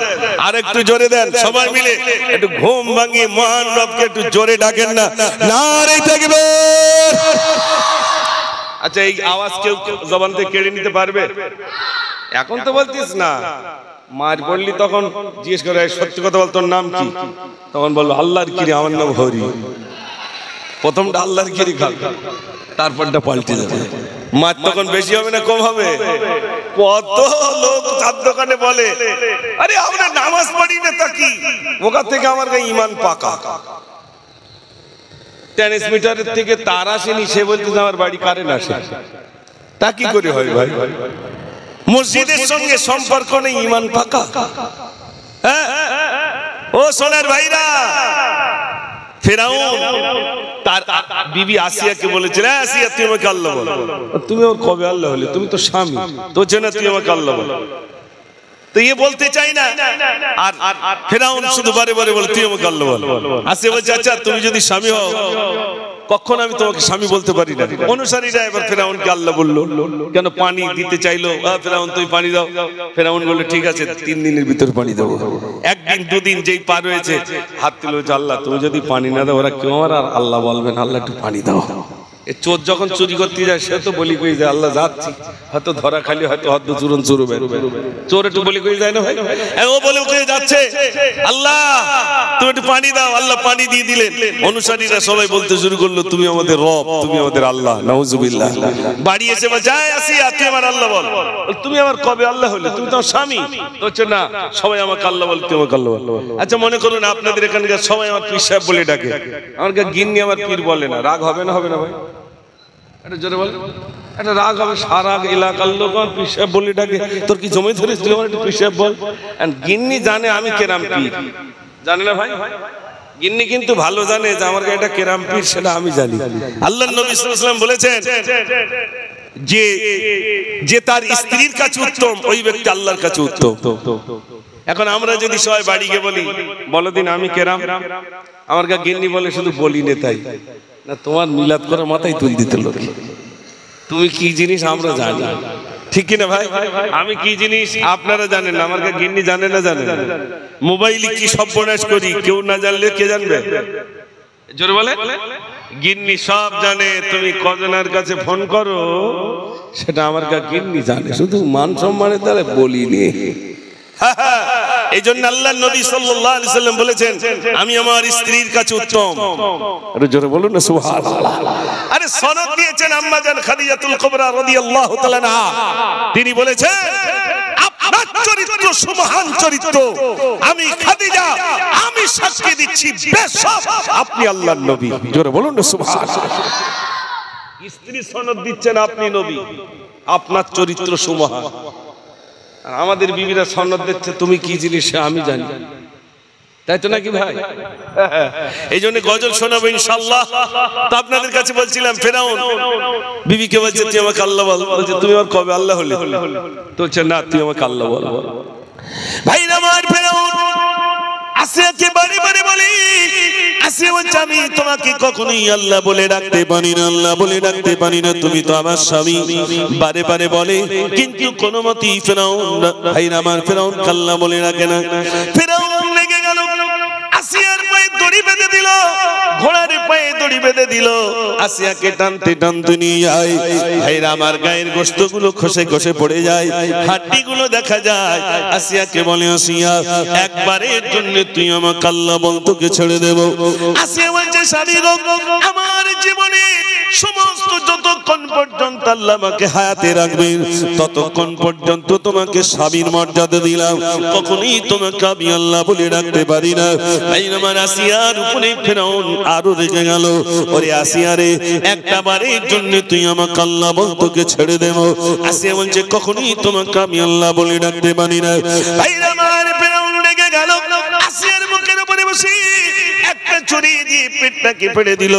আর একটু জোরে দেন, সবাই মিলে একটু ঘুম ভাঙিয়ে মহান রবকে একটু জোরে ডাকেন না, নারে তাকবীর। আচ্ছা, এই আওয়াজ কেউ জবান থেকে কেড়ে নিতে পারবে? এখন তো বলতিস না, মার পড়লি তখন জিজ্ঞেস করে সত্যি কথা বল, তোর নাম কি? তখন বললো আল্লাহর কিরে, আমার নাম হরি। প্রথমটা আল্লাহর কিরে খাল, তারপরটা পাল্টে যাবে। মাছ তখন বেশি হবে না কম হবে? কত লোক চার দোকানে বলে আরে আমরা নামাজ পড়ি না, তা কি ওখান থেকে আমার ঈমান পাকা। ট্রান্সমিটারের থেকে তার আসেনি, সে বলতে আমার বাড়ি কারেন্ট আসে, তা কি করে হয় ভাই? মসজিদের সঙ্গে সম্পর্ক নেই, ঈমান পাকা। হ্যাঁ ও সোনার ভাইরা, ফেরাউন তার বিবি আসিয়াকে বলেছিল, আসিয়া তুই আমাকে আল্লাহ বল। তুমি ওর কবে আল্লাহ হলে? তুমি তো স্বামী, তোর জন্য তুই আমাকে আল্লাহ বল। তো ये বলতে চাই না, আর ফেরাউন শুধু বারে বারে বলে তুই আমাকে আল্লাহ বল। আসিয়া বলছে আচ্ছা তুমি যদি স্বামী হও, কখন আমি তোমাকে স্বামী বলতে পারি না। অনুসারীরা এবার ফেরাউনকে আল্লাহ বললো, কেন পানি দিতে চাইলো, ফেরাউন তুই পানি দাও। ফেরাউন বললো ঠিক আছে, 3 দিনের ভিতর পানি দেবো। একদিন দুদিন যেই পার হয়েছে, হাত তুলে আল্লাহ তুমি যদি পানি না দাও ওরা কেউ আমার আর আল্লাহ বলবেন, আল্লাহ একটু পানি দাও। চোর যখন চুরি করতে যায় সে তো বলি কই যায়, আল্লাহ যাচ্ছি, হয়তো ধরা খালি, হয়তো হদ্দ চুরন চুরবে, চোর একটু বলি কই যায় না ভাই? ও বলে কই যাচ্ছে, আল্লাহ তুমি একটু পানি দাও। আল্লাহ পানি দিয়ে দিলেন। অনুসারীরা সবাই বলতে শুরু করলো তুমি আমাদের রব, তুমি আমাদের আল্লাহ। নাউজুবিল্লাহ। বাড়ি এসে যায় আসিয়া তুই আমার আল্লাহ বল। তুমি আমার কবে আল্লাহ হলে? তুমি তো আমার স্বামী। হচ্ছে না, সবাই আমাকে আল্লাহ বল, তুমি আমাকে আল্লাহ বল। আচ্ছা মনে করুন আপনাদের এখানকার সবাই আমার পীর সাহেব বলে ডাকে, আমার গিন্নি আমার পীর বলে না, রাগ হবে না? হবে না ভাই? জোরে বল, একটা রাগ হবে। সারা এলাকার লোক আমার পীর সাহেব বলে ডাকে, তোর কি জমি ধরিস, তুই আমার একটু পীর সাহেব বল। গিন্নি জানে আমি কেরাম পীর, জানে না ভাই? গিন্নি কিন্তু ভালো জানে যে আমার এটা কেরাম পীর, সেটা আমি জানি। আল্লাহর নবী সাল্লাল্লাহু আলাইহি ওয়াসাল্লাম বলেছেন যে যে তার স্ত্রীর কাছে উত্তম, ওই ব্যক্তি আল্লাহর কাছে উত্তম। এখন আমরা যদি সবাই বাড়ি গিয়ে বলি বলো দিন আমি কেরাম, আমার গিন্নি বলে শুধু বলি নে তাই না, তোমার মিলাদ করে মাথায় তুল দিতে লোক। তুমি কি জিনিস আমরা জানি, ঠিক কিনা ভাই? আমি কি জিনিস আপনারা জানেন না, আমার গিন্নি জানে না? জানে। মোবাইলে কি সর্বনাশ করি কেউ না জানলে কে জানবে? জোরে বলে, গিন্নি সব জানে। তুমি কজনের কাছে ফোন করো সেটা আমার গিন্নি জানে, শুধু মান সম্মানের দ্বারা বলিনি। এই জন্য আল্লাহর নবী সাল্লাল্লাহু আলাইহি সাল্লাম বলেছেন আমি আমার স্ত্রীর কাছে উত্তম। আরে জোরে বলুন না সুবহানাল্লাহ। আরে সনদ দিয়েছেন আম্মা জান খাদিজাতুল কুবরা রাদিয়াল্লাহু তাআলা আনহা, তিনি বলেছেন আপনার চরিত্র সুমহান চরিত্র, আমি খাদিজা আমি সাক্ষী দিচ্ছি বেশক আপনি আল্লাহর নবী। জোরে বলুন না সুবহানাল্লাহ। স্ত্রী সনদ দিচ্ছেন আপনি নবী, আপনার চরিত্র সুমহান। আমাদের বিবিরা সনদ দিচ্ছে তুমি কি জিনিস আমি জানি, তাই তো নাকি ভাই? এই জন্য গজল শোনাবো ইনশাআল্লাহ। তো আপনাদের কাছে বলছিলাম ফেরাউন বিবিকে বলছে তুই আমাকে আল্লাহ বল, বলছে তুমি আমার কবে আল্লাহ হলে? তো বলছে না তুই আমাকে আল্লাহ বল। ভাই আমার ফেরাউন আসিয়াকে বারে বারে বলি, আসিয়া বলছে আমি তোমাকে কখনোই আল্লাহ বলে ডাকতে পারি না, আল্লাহ বলে ডাকতে পারি না, তুমি তো আমার স্বামী। বারে বারে বলে, কিন্তু কোনো মতেই ফেরাউন ভাই আমার ফেরাউন আল্লাহ বলে ডাকে না। ফেরাউন লেগে গেল, আসিয়ার পায়ে দড়ি বেঁধে দিল, ঘোড়ার পায়ে দড়ি বেঁধে দিল, আসিয়াকে টানতে টানতে নিয়ে যায়। ভাইরা আমার গায়ের গোশতগুলো খসে খসে পড়ে যায়, হাড্ডিগুলো দেখা যায়। আসিয়াকে বলে আসিয়া একবারের জন্য তুই আমাকে আল্লাহ বল, তোকে ছেড়ে দেব। আসিয়া বলছে স্বামী গো, আমার জীবনে সমস্ত যতক্ষণ পর্যন্ত আল্লাহ আমাকে হায়াতে রাখবেন ততক্ষণ পর্যন্ত তোমাকে স্বামীর মর্যাদা দিলাম, কখনোই তোমাকে আমি আল্লাহ বলে ডাকতে পারি না। আমার আসিয়ার উপরে ফেরাউন আরো রেগে গেল, ওরে আসিয়া রে একটা বারের জন্য তুই আমাকে আল্লাহ বল, তোকে ছেড়ে দেব। আসিয়া বলছে কখনোই তোমাকে আমি আল্লাহ বলে ডাকতে পারি না। ভাই আমার ফেরাউন রেগে গেল, আসিয়ার মুখের উপরে বসে একটা ছুরি দিয়ে পেটটাকে ফেড়ে দিল।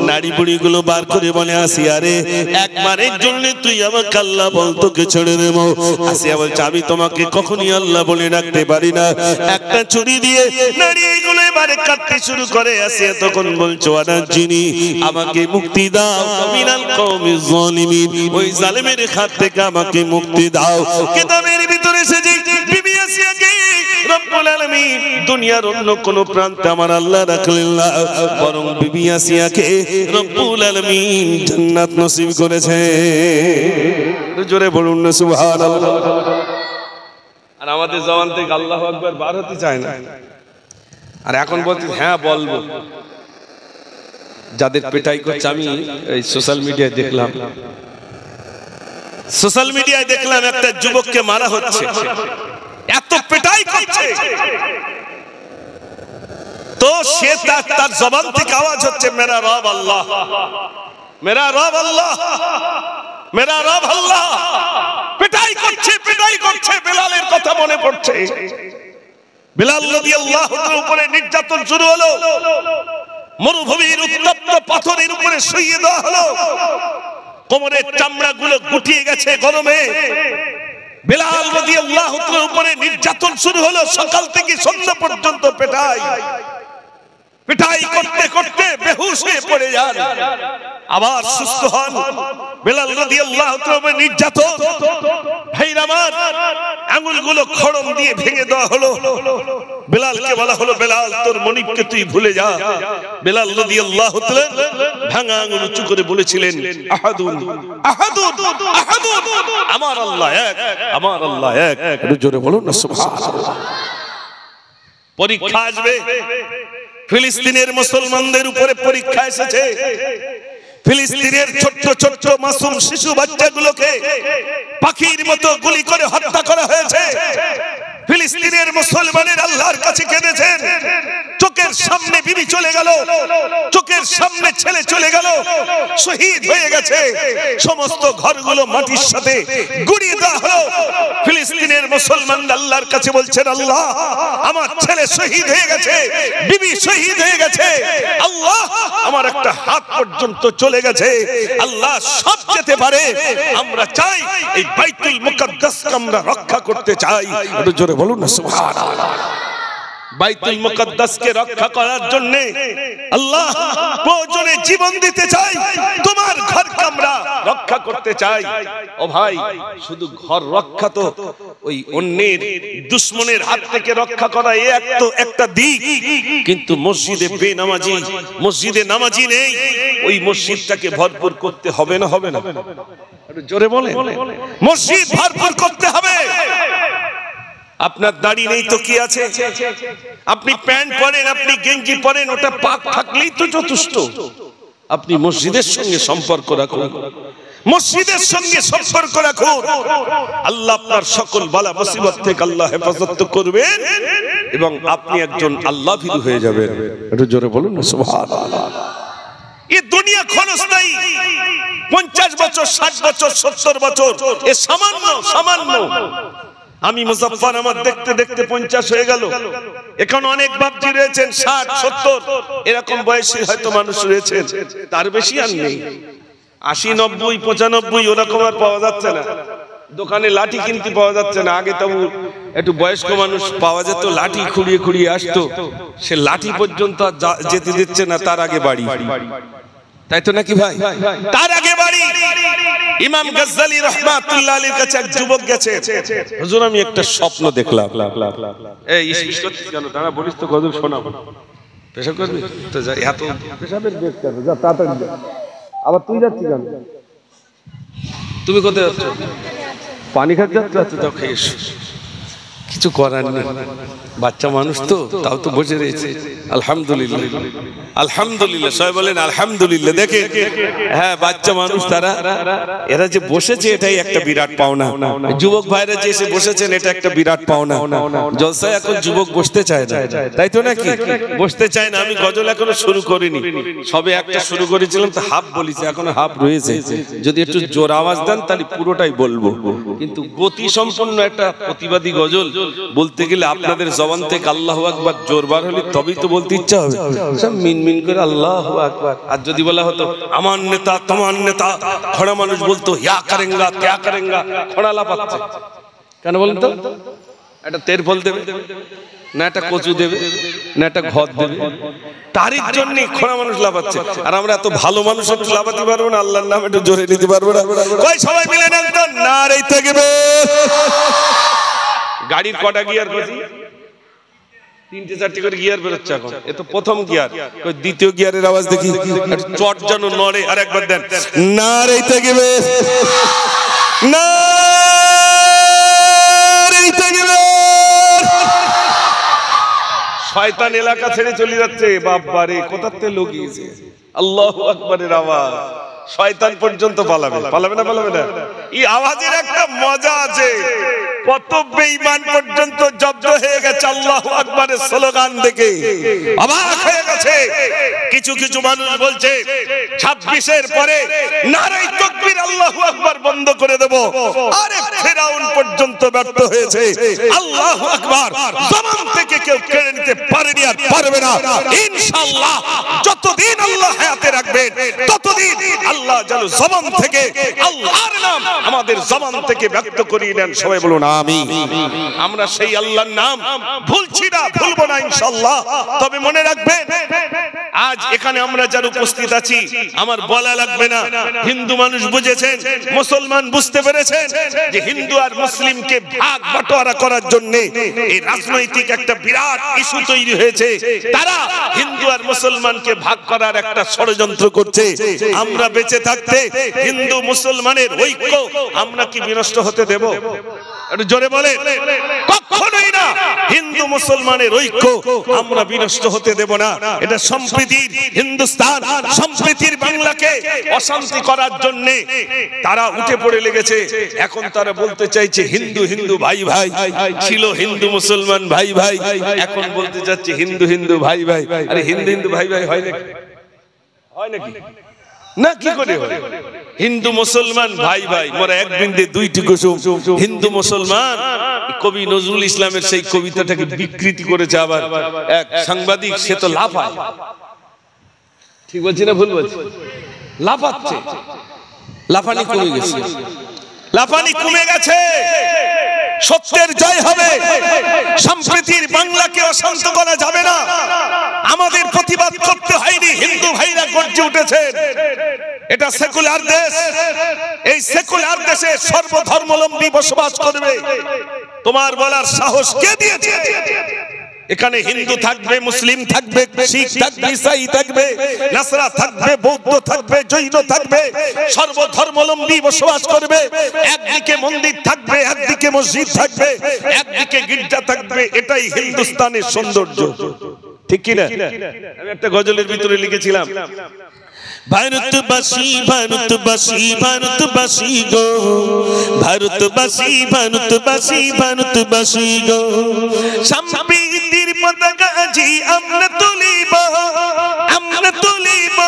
নাড়ি বুড়িগুলো বার করে বলে আসিয়া রে, একবারের জন্য তুই আমাকে আল্লাহ বল, তোকে ছেড়ে দেব। আসিয়া বলছে আমি তোমাকে কখনই আল্লাহ বলে ডাকতে পারি না। একটা ছুরি দিয়ে নাড়িগুলো এবারে কাটতে শুরু করে। আসিয়া তখন বলছো আনাজিনি, আমাকে মুক্তি দাও মিনাল কওমিজ জালিমিন, ওই জালেমের হাত থেকে আমাকে মুক্তি দাও। কেদারের ভিতরে এসে যে বিবি আসিয়াকে রব্বুল আলামিন দুনিয়ার অন্য কোন প্রান্তে আমার আল্লাহ রাখলেন না, বরং বিবি আসিয়াকে রব্বুল আলামিন জান্নাত নসিব করেছে। জোরে বলুন না সুবহানাল্লাহ। আর আমাদের জবান থেকে আল্লাহু আকবার বার হতে চায় না। আর এখন বলতে হ্যাঁ বলবো। যাদের পেটাই করছে, আমি এই সোশ্যাল মিডিয়ায় দেখলাম, একটা যুবককে মারা হচ্ছে, এত পেটাই করছে, তো সে তার জবান থেকে আওয়াজ হচ্ছে মেরা রব আল্লাহ, মেরা রব আল্লাহ, মেরা রব আল্লাহ। পেটাই করছে। বেলালের কথা মনে পড়ছে। বেলাল রাদিয়াল্লাহু তাআলার উপরে নির্যাতন শুরু হলো। মরুভূমির উত্তপ্ত পাথরের উপরে শুইয়ে দেওয়া হলো। কোমরের চামড়াগুলো গুটিয়ে গেছে গরমে। বেলাল রাদিয়াল্লাহু তাআলার উপরে নির্যাতন শুরু হলো। সকাল থেকে সন্ধ্যা পর্যন্ত পেটাই করতে করতে বেহুশ হয়ে পড়ে যান, আবার সুস্থ হন। বেলাল রাদিয়াল্লাহু তাআলা নির্যাতন, ভাইরা আমার, আঙ্গুলগুলো খড়ম দিয়ে ভেঙে দেওয়া হলো। বেলালকে বলা হলো, বেলাল তোর মনিবকে তুই ভুলে যা। বেলাল রাদিয়াল্লাহু তাআলা ভাঙা আঙ্গুল উঁচু করে বলেছিলেন, আহাদুন আহাদুন আহাদুন, আমার আল্লাহ এক, আমার আল্লাহ এক। একটু জোরে বলুন না সুবহানাল্লাহ। পরীক্ষা আসবে, ফিলিস্তিনের মুসলমানদের উপরে পরীক্ষা এসেছে। ফিলিস্তিনের ছোট্ট ছোট্ট মাসুম শিশু বাচ্চাগুলোকে পাখির মতো গুলি করে হত্যা করা হয়েছে। ফিলিস্তিনের মুসলমানের আল্লাহর কাছে কেঁদেছেন। চোখের সামনে বিবি চলে গেল, চোখের সামনে ছেলে চলে গেল, শহীদ হয়ে গেছে। সমস্ত ঘরগুলো মাটির সাথে গুড়িয়ে দেওয়া হলো। ফিলিস্তিনের মুসলমান আল্লাহর কাছে বলছেন, আল্লাহ আমার ছেলে শহীদ হয়ে গেছে, বিবি শহীদ হয়ে গেছে, আল্লাহ আমার একটা হাত পর্যন্ত চলে গেছে, আল্লাহ সব যেতে পারে, আমরা চাই এই বাইতুল মুকাদ্দাসকে আমরা রক্ষা করতে চাই। একটু জোরে বলুন না সুবহানাল্লাহ। বাইতুল মুকাদ্দাসকে রক্ষা করার জন্য আল্লাহ প্রয়োজনে জীবন দিতে চাই, তোমার ঘরকে আমরা রক্ষা করতে চাই। ও ভাই, শুধু ঘর রক্ষা তো ওই অন্যের দুশমনের হাত থেকে রক্ষা করা একটা দিক, কিন্তু মসজিদে বেনামাজি, মসজিদে নামাজি নেই, ওই মসজিদটাকে ভরপুর করতে হবে না? হবে না? একটু জোরে বলে। মসজিদ ভরপুর করতে হবে। আপনার দাড়ি নেই তো কি আছে, আপনি প্যান্ট পরেন, আপনি গেঞ্জি পরেন, ওটা পাক থাকলেই তো যথেষ্ট। আপনি মসজিদের সঙ্গে সম্পর্ক রাখুন, মসজিদের সঙ্গে সম্পর্ক রাখুন। আল্লাহ আপনার সকল বালা মুসিবত থেকে আল্লাহ হেফাজত করবেন এবং আপনি একজন আল্লাহ ভীরু হয়ে যাবেন। একটু জোরে বলুন না সুবহানাল্লাহ। এই দুনিয়া ক্ষণস্থায়ী। 50 বছর, 60 বছর, 70 বছর, এ সামান্য। আমি মুজাফফর, আমার দেখতে দেখতে 50 হয়ে গেল। এখন অনেক বাপজি রয়েছেন 60, 70 এরকম বয়সী হয়তো মানুষ রয়েছেন, তার বেশি আর নেই। 80, 90, 95 ওরকম আর পাওয়া যাচ্ছে না। দোকানে লাঠি কিনতে পাওয়া যাচ্ছে না। আগে তো একটু বয়স্ক মানুষ পাওয়া যেত, লাঠি খুঁড়িয়ে খুঁড়িয়ে আসতো, সে লাঠি পর্যন্ত যেতে দিচ্ছে না, তার আগে বাড়ি। তাই তো নাকি ভাই? তার আগে বাড়ি। ইমাম গাজ্জালী রাহমাতুল্লাহ আলাইহির কাছে এক যুবক গেছে, হুজুর আমি একটা স্বপ্ন দেখলাম। এই ইসমিস করছিস কেন? দাঁড়া, বলিস তো গজল শোনাবো। পেশাব করবি তো যা, এত পেশাবের বেগ কেন? যা তাড়াতাড়ি যা। আবার তুই যাচ্ছিস কেন? তুমি কোথায় যাচ্ছ? পানি খেতে যাচ্ছ? আচ্ছা যাও, খেয়ে এসো। কিছু করার নেই, বাচ্চা মানুষ তো, তাও তো বসে রয়েছে। আলহামদুলিল্লাহ, আলহামদুলিল্লাহ, সবাই বলেন আলহামদুলিল্লাহ। দেখে, হ্যাঁ, বাচ্চা মানুষ তারা, এরা যে বসেছে এটাই একটা বিরাট পাওনা। যুবক ভাইরা যে এসে বসেছেন এটা একটা বিরাট পাওনা। জলসায় এখন যুবক বসতে চায় না, তাই তো নাকি? বসতে চায় না। আমি গজল এখনো শুরু করিনি, সবে একটা শুরু করেছিলাম, তো হাফ বলেছি, এখনো হাফ রয়েছে। যদি একটু জোর আওয়াজ দেন তাহলে পুরোটাই বলবো, কিন্তু গতি সম্পন্ন একটা প্রতিবাদী গজল বলতে গেলে আপনাদের জবান থেকে আল্লাহু আকবার জোরবার হলে তবেই তো বলতে ইচ্ছা হবে, সব মিনমিন করে আল্লাহু আকবার। আর যদি বলা হতো আমার নেতা তোমার নেতা, খোড়া মানুষ বলতো ইয়া করেঙ্গা ক্যা করেঙ্গা, খোড়া লাফাচ্ছে কেন বলেন তো? একটা তেল ফল দেবে না, একটা কচু দেবে না, একটা ঘর দেবে, তারই জন্য খোড়া মানুষ লাফাচ্ছে। আর আমরা এত ভালো মানুষ একটু লাফাতে পারবো না, আল্লাহর নাম একটু জোরে নিতে পারবো না? কই সবাই মিলে নেন তো নারে তাকবীর। গাড়ির কটা গিয়ার কইছি? 3টে 4টে করে গিয়ার বেরোচ্ছে এখন, এ তো প্রথম গিয়ার। ওই দ্বিতীয় গিয়ারের আওয়াজ দেখি চট যেন নড়ে। আর একবার দেন নারে তাকবীর, নারে তাকবীর। শয়তান এলাকা ছেড়ে চলে যাচ্ছে, বাবারে কোথাতে লগিয়েছে আল্লাহু আকবারের আওয়াজ। শয়তান পর্যন্ত পালাবে, পালাবে না? পালাবে না? এই আওয়াজের একটা মজা আছে, কত বেঈমান পর্যন্ত জব্দ হয়ে গেছে আল্লাহু আকবারের স্লোগান দেখে, অবাক হয়ে গেছে। কিছু কিছু মানুষ বলছে 26-এর পরে নারে তাকবীর আল্লাহু আকবার বন্ধ করে দেব। আরে ফিরাউন পর্যন্ত ব্যর্থ হয়েছে, আল্লাহু আকবার জবান থেকে কেউ কেড়ে নিতে পারেনি আর পারবে না ইনশাআল্লাহ। যতদিন আল্লাহ হায়াতে রাখবেন ততদিন আল্লাহ যেন জবান থেকে আল্লাহর নাম আমাদের জবান থেকে ব্যক্ত করিয়ে নেন। সবাই বলুন আমিন। আমরা সেই আল্লাহর নাম ভুলছি না, ভুলবো না ইনশাআল্লাহ। তবে মনে রাখবেন, আজ এখানে আমরা যারা উপস্থিত আছি, আমার বলা লাগবে না, হিন্দু মানুষ বুঝেছেন, মুসলমান বুঝতে পেরেছেন যে হিন্দু আর মুসলিমকে ভাগ বাটোয়ারা করার জন্য এই রাজনৈতিক একটা বিরাট ইস্যু তৈরি হয়েছে। তারা হিন্দু আর মুসলমানকে ভাগ করার একটা ষড়যন্ত্র করছে। আমরা বেঁচে থাকতে হিন্দু মুসলমানের ঐক্য আমরা কি বিনষ্ট হতে দেব? একটু জোরে বলেন, কখনোই না। হিন্দু মুসলমানের ঐক্য আমরা বিনষ্ট হতে দেব না। এটা সম্প্রীতির হিন্দুস্তান, সম্প্রীতির বাংলাকে অশান্তি করার জন্য তারা উঠে পড়ে লেগেছে। এখন তারা বলতে চাইছে হিন্দু হিন্দু ভাই ভাই, ছিল হিন্দু মুসলমান ভাই ভাই, এখন বলতে চাচ্ছে হিন্দু হিন্দু ভাই ভাই। আরে হিন্দু হিন্দু ভাই ভাই হয় নাকি? হয় নাকি? না, কি করে হয়? হিন্দু মুসলমান ভাই ভাই, মোরা এক বিন্দে দুইটি কুসুম। হিন্দু মুসলমান, কবি নজরুল ইসলামের সেই কবিতাটাকে বিকৃতি করেছে আবার এক সাংবাদিক, সে তো লাফায়। ঠিক বলছি না ভুল বলছি? লাফাচ্ছে। লাফানি কমে গেছে, লাফানি কমে গেছে। সত্যের জয় হবে। সম্প্রীতির বাংলাকে অশান্ত করা যাবে না। আমাদের প্রতিবাদ করতে হয়নি, হিন্দু ভাইরা গর্জে উঠেছে। এটা সেকুলার দেশ, এই সেকুলার দেশে সর্বধর্মাবলম্বী বসবাস করবে। তোমার বলার সাহস কে দিয়েছে? এখানে হিন্দু থাকবে, মুসলিম থাকবে, শিখ থাকবে, ইসাই থাকবে, নাসরা থাকবে, বৌদ্ধ থাকবে, জৈন থাকবে, সর্বধর্মাবলম্বী বসবাস করবে। একদিকে মন্দির থাকবে, একদিকে মসজিদ থাকবে, একদিকে গির্জা থাকবে। এটাই হিন্দুস্তানের সৌন্দর্য, ঠিক কি না? আমি একটা গজলের ভিতরে লিখেছিলাম, ভারতবাসী ভারতবাসী ভারতবাসী গো, ভারতবাসী ভারতবাসী ভারতবাসী গো, সম্প্রীতির পতাকা জি আমরা তুলিব, আমরা তুলিব,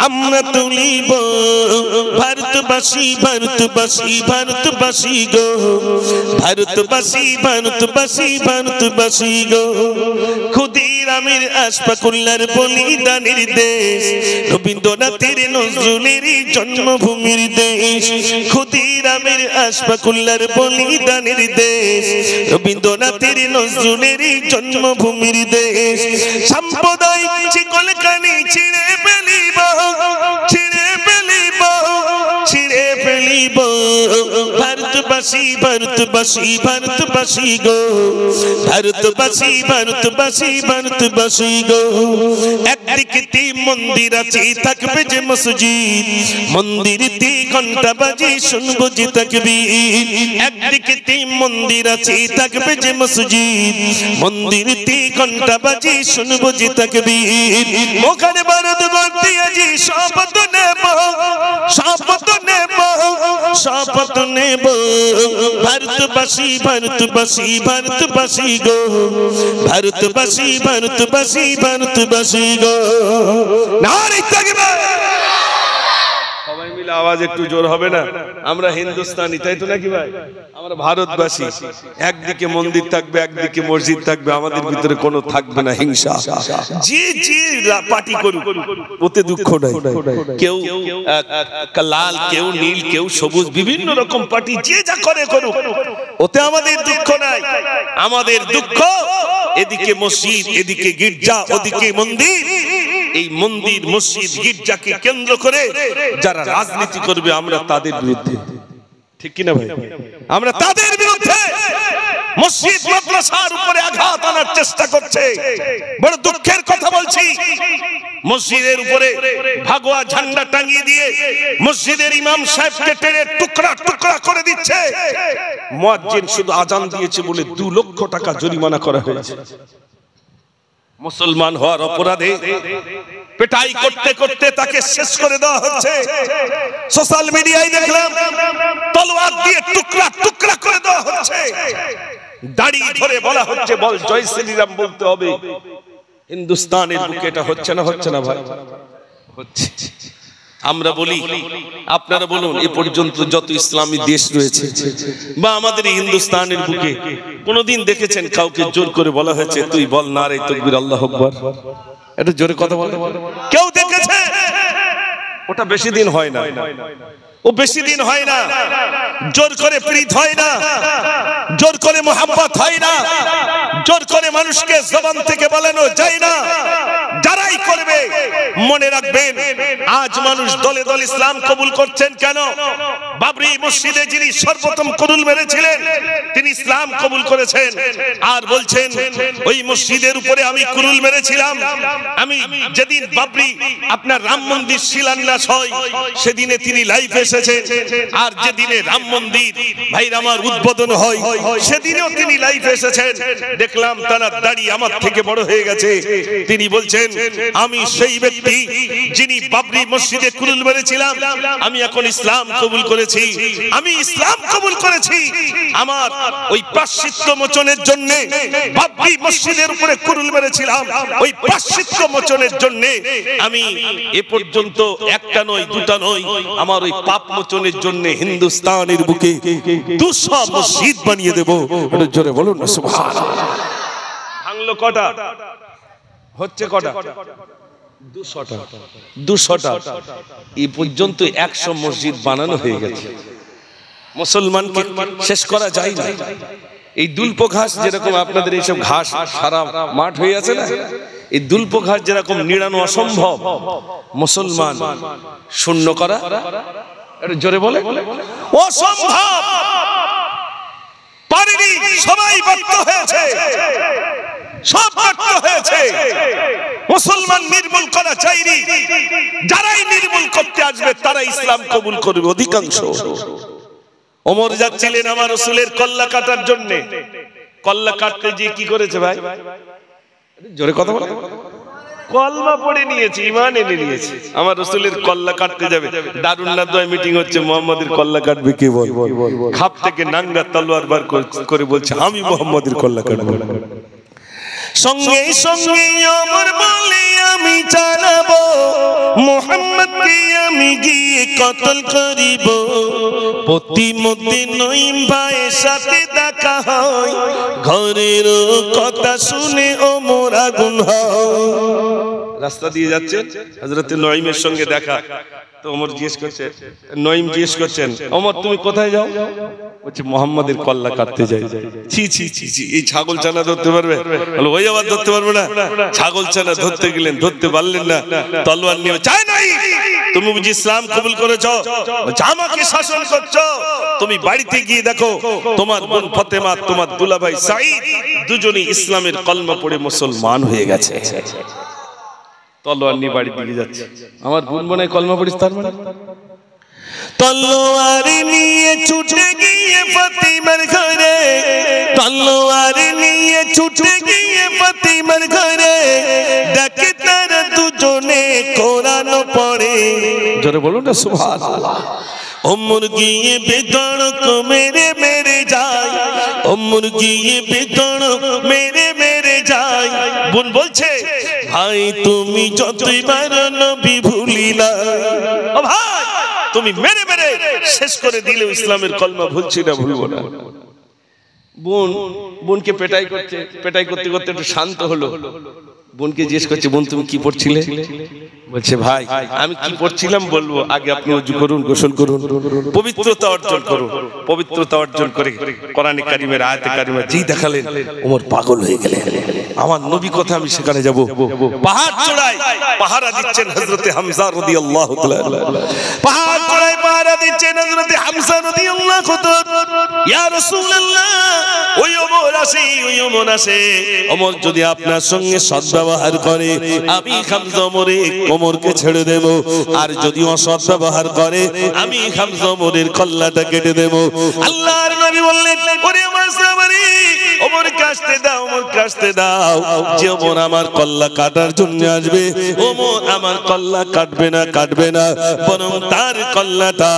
আমরা তুলিব। ভারতবাসী ভারতবাসী ভারতবাসী গো, ভারতবাসী ভারতবাসী ভারতবাসী গো। ক্ষুদিরামের আশফাকুল্লাহর বলিদানের দেশ, রবীন্দ্রনাথের নজরুলের জন্মভূমির দেশ। ক্ষুদিরামের আশফাকুল্লাহর বলিদানের দেশ, রবীন্দ্রনাথের নজরুলের জন্মভূমির দেশ। সাম্প্রদায়িক শিকলখানি ছিঁড়ে ফেলিব, ছিঁড়ে ফেলিব, ছিঁড়ে ফেলিব। ভারতবাসী ভারতবাসী ভারতবাসী গো, ভারতবাসী ভারতবাসী ভারতবাসী গো। একদিকে মন্দির আছে, থাকবে যে মসজিদ, মন্দিরেতে ঘন্টা বাজে শুনবো যে তাকবীর। একদিকে মন্দির আছে, থাকবে যে মসজিদ, মন্দিরেতে ঘন্টা বাজে শুনবো যে তাকবীর। ওখানে ভারত গড়তে আজি শপথ নেব, শপথ নেব, শপথ নেব। ভারতবাসী ভারতবাসী ভারতবাসী গো, ভারতবাসী ভারতবাসী ভারতবাসী গো। নারে তাকবীর। সবাই মিলে আওয়াজ একটু জোর হবে না? আমরা হিন্দুস্তানি, তাই তো নাকি ভাই? আমরা ভারতবাসী। একদিকে মন্দির থাকবে, একদিকে মসজিদ থাকবে, আমাদের ভিতরে কোনো থাকবে না হিংসা। যে যে পার্টি করুক ওতে দুঃখ নাই। কেউ লাল, কেউ নীল, কেউ সবুজ, বিভিন্ন রকম পার্টি যে যা করে করুক, ওতে আমাদের দুঃখ নাই। আমাদের দুঃখ এদিকে মসজিদ, এদিকে গির্জা, ওদিকে মন্দির। এই মন্দির, মসজিদ, গির্জাকে কেন্দ্র করে যারা রাজনীতি করবে আমরা তাদের বিরুদ্ধে, ঠিক কিনা ভাই? আমরা তাদের বিরুদ্ধে। মসজিদ মাদ্রাসার উপরে আঘাত আনার চেষ্টা করছে। বড় দুঃখের কথা বলছি, মসজিদের উপরে ভাগোয়া ঝান্ডা টাঙিয়ে দিয়ে মসজিদের ইমাম সাহেবকে টেনে টুকরা টুকরা করে দিচ্ছে। মুয়াজ্জিন শুধু আজান দিয়েছে বলে 2 লক্ষ টাকা জরিমানা করা হয়েছে। মুসলমান হওয়ার অপরাধে পেটাই করতে করতে তাকে শেষ করে দেওয়া হচ্ছে। সোশ্যাল মিডিয়ায় দেখলাম তলোয়ার দিয়ে টুকরা টুকরা করে দেওয়া হচ্ছে। দাড়ি ধরে বলা হচ্ছে বল জয় শ্রীরাম বলতে হবে। হিন্দুস্তানের বুকে এটা হচ্ছে না? হচ্ছে না ভাই? হচ্ছে। আমরা বলি, আপনারা বলুন, এ পর্যন্ত যত ইসলামী দেশ রয়েছে বা আমাদের হিন্দুস্তানের বুকে কোনদিন দেখেছেন কাউকে জোর করে বলা হয়েছে তুই বল নারে তাকবীর আল্লাহু আকবার? এটা জোরে কথা বলে কেউ দেখেছে? ওটা বেশি দিন হয় না, ও বেশি দিন হয় না। জোর করে প্রীত হয় না, জোর করে মোহাব্বত হয় না, জোর করে মানুষকে জবান থেকে বলানো যায় না। যারাই করবে মনে রাখবেন, আজ মানুষ দলে দলে ইসলাম কবুল করছেন কেন? বাবরি মসজিদে যিনি সর্বপ্রথম কুরুল মেরেছিলেন তিনি ইসলাম কবুল করেছেন আর বলছেন ওই মসজিদের উপরে আমি কুরুল মেরেছিলাম। আমি যেদিন বাবরি আপনার রাম মন্দির শিলান্যাস হয় সেদিনে তিনি লাইভ এসেছেন, আর যেদিনে রাম মন্দির ভাইরা আমার উদ্বোধন হয় সেদিনেও তিনি লাইভ এসেছেন। দেখলাম তার দাড়ি আমার থেকে বড় হয়ে গেছে। তিনি বলছেন আমি সেই ব্যক্তি যিনি বাবরি মসজিদে কুরুল মেরেছিলাম, আমি এখন ইসলাম কবুল করেছি। আমি ইসলাম কবুল করেছি। আমার ওই প্রায়শ্চিত্ত মোচনের জন্য বাবরি মসজিদের উপরে কুরুল মেরেছিলাম, ওই প্রায়শ্চিত্ত মোচনের জন্য আমি এ পর্যন্ত একটা নয় দুটা নয়, আমার ওই পাপ মোচনের জন্য হিন্দুস্তানের বুকে 200 মসজিদ বানিয়ে দেব। একটু জোরে বলুন না সুবহানাল্লাহ। ভাঙলো কটা? হচ্ছে কটা? 200টা। এই পর্যন্ত 100 মসজিদ বানানো হয়ে গেছে। মুসলমানকে শেষ করা যায় না। এই দুল্প ঘাস যেরকম আপনাদের এইসব ঘাস সারা মাঠ হয়ে আছে না, এই দুল্প ঘাস যেরকম নিড়ানো অসম্ভব, মুসলমান শূন্য করা এটা জোরে বলে অসম্ভব। পারেনি, সবাই ব্যর্থ হয়েছে, সব ব্যর্থ হয়েছে। মুসলমান নির্মূল করা চাইনি। যারাই নির্মূল করতে আসবে তারা ইসলাম কবুল করবে অধিকাংশ। ওমর যাচ্ছিলেন আমার রাসূলের কল্লা কাটার জন্য। কল্লা কাটতে গিয়ে কি করেছে ভাই? জোরে কথা বলো। কলমা পড়ে নিয়েছে, ঈমান এনে নিয়েছে। আমার রাসূলের কল্লা কাটতে যাবে, দারুন নাদওয়ায় মিটিং হচ্ছে, মুহাম্মাদের কল্লা কাটবে কে বল? খাপ থেকে নাঙ্গা তলোয়ার বার করে বলছে আমি মুহাম্মাদের কল্লা কাটবো। সঙ্গে সঙ্গে ওমর বলে আমি চালাবো, মুহাম্মদকে আমি গিয়ে কতল করিব। প্রতিমধ্যে নঈম ভাইয়ের সাথে দেখা হয়, ঘরের কথা শুনে ওমর আগুন হয়। রাস্তা দিয়ে যাচ্ছেন, হযরত নঈমের সঙ্গে দেখা। তো ওমর জিজ্ঞেস করছে, নঈম জিজ্ঞেস করছেন ওমর তুমি কোথায় যাও? বলছে মুহাম্মাদের কল্লা কাটতে যাই। ছি ছি ছি ছি, এই ছাগল ছানা ধরতে পারবে? বলে ওই আবার ধরতে পারবে না? ছাগল ছানা ধরতে গেলেন, ধরতে পারলেন না, তলোয়ার নিয়ে চাই নাই। তুমি বুঝি ইসলাম কবুল করেছো? আমাকে শাসন করছো? তুমি বাড়িতে গিয়ে দেখো তোমার বোন ফাতেমা, তোমার দুলাভাই সাঈদ দুজনেই ইসলামের কলমা পড়ে মুসলমান হয়ে গেছে। তলোয়ার নিয়ে বাড়ি দিকে যাচ্ছে। আমার বোন মনে হয় কলমা পড়িস, তার মানে তলোয়ার নিয়ে ছুটে গিয়ে ফাতিমার ঘরে, তলোয়ার নিয়ে ছুটে গিয়ে ফাতিমার ঘরে, দেখে তারা দুজনে কোরআন পড়ে। জোরে বলুন না সুবহানাল্লাহ। ওমর গিয়ে বেধড়ক মেরে মেরে যায়, ওমর গিয়ে বেধড়ক মেরে মেরে যায়। বোন বলছে ভাই তুমি যতই বার নবী ভুলিলা। ও ভাই তুমি মেরে মেরে শেষ করে দিলে ইসলামের কলমা ভুলছি না ভুলবো না। বোনকে পেটাই করতে করতে একটু শান্ত হলো। বোনকে জিজ্ঞেস করছে, বোন তুমি কি পড়ছিলে? বলছে ভাই আমি কি পড়ছিলাম বলবো, আগে আপনি ওযু করুন, গোসল করুন, পবিত্রতা অর্জন করুন। পবিত্রতা অর্জন করে কোরআনে কারিমের আয়াতে কারিমা যেই দেখালেন, ওমর পাগল হয়ে গেলেন। আমার নবী কথা আমি সেখানে যাব। পাহাড় চড়াই পাহারা দিচ্ছেন হযরতে হামজা রাদিয়াল্লাহু তাআলা। পাহাড় চড়াই পাহারা দিচ্ছেন হযরতে হামজা রাদিয়াল্লাহু তাআলা। ইয়া রাসূলুল্লাহ, ওই ওমর আসে, ওমর যদি আপনার সঙ্গে সদ্ব্যবহার করে আমি হামজা ওমরকে ছেড়ে দেব, আর যদি অসৎ ব্যবহার করে আমি হামজা ওমরের কল্লাটা কেটে দেব। আল্লাহর নবী বললেন, ওরে আমার সাহাবী, ওমরকে আসতে দাও, ওমরকে আসতে দাও। যে ওমর আমার কল্লা কাটার জন্য আসবে, ওমর আমার কল্লা কাটবে না, বরং তার কল্লাটা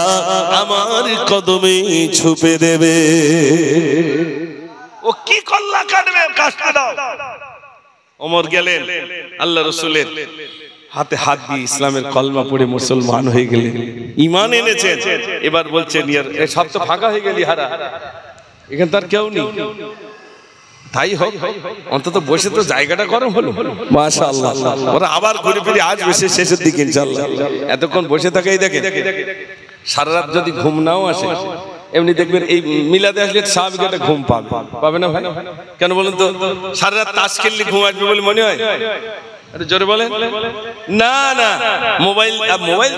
আমার কদমে ছুপে দেবে। ও কি কল্লা কাটবে, কাটতে দাও। ওমর গেলেন, আল্লাহ রাসূলের হাতে হাত দিয়ে ইসলামের কলমা পড়ে মুসলমান হয়ে গেলেন, ঈমান এনেছেন। এবার বলছেন সব তো ফাঁকা হয়ে গেলি, হারা এখানে তার কেউ নেই। তাই হোক, অন্তত বসে তো জায়গাটা গরম হলো। মাশাআল্লাহ, ওরা আবার ঘুরে ফিরে আজ বসে শেষের দিকে ইনশাআল্লাহ। এতক্ষণ বসে থাকাই দেখে সারা রাত যদি ঘুম নাও আসে, এমনি দেখবেন এই মিলাদে আসলে সাহাবীকে একটা ঘুম পাবে না ভাই? কেন বলুন তো? সারা রাত তাস খেললে ঘুম আসবে বলে মনে হয়? আরে জোরে বলেন না। না, মোবাইল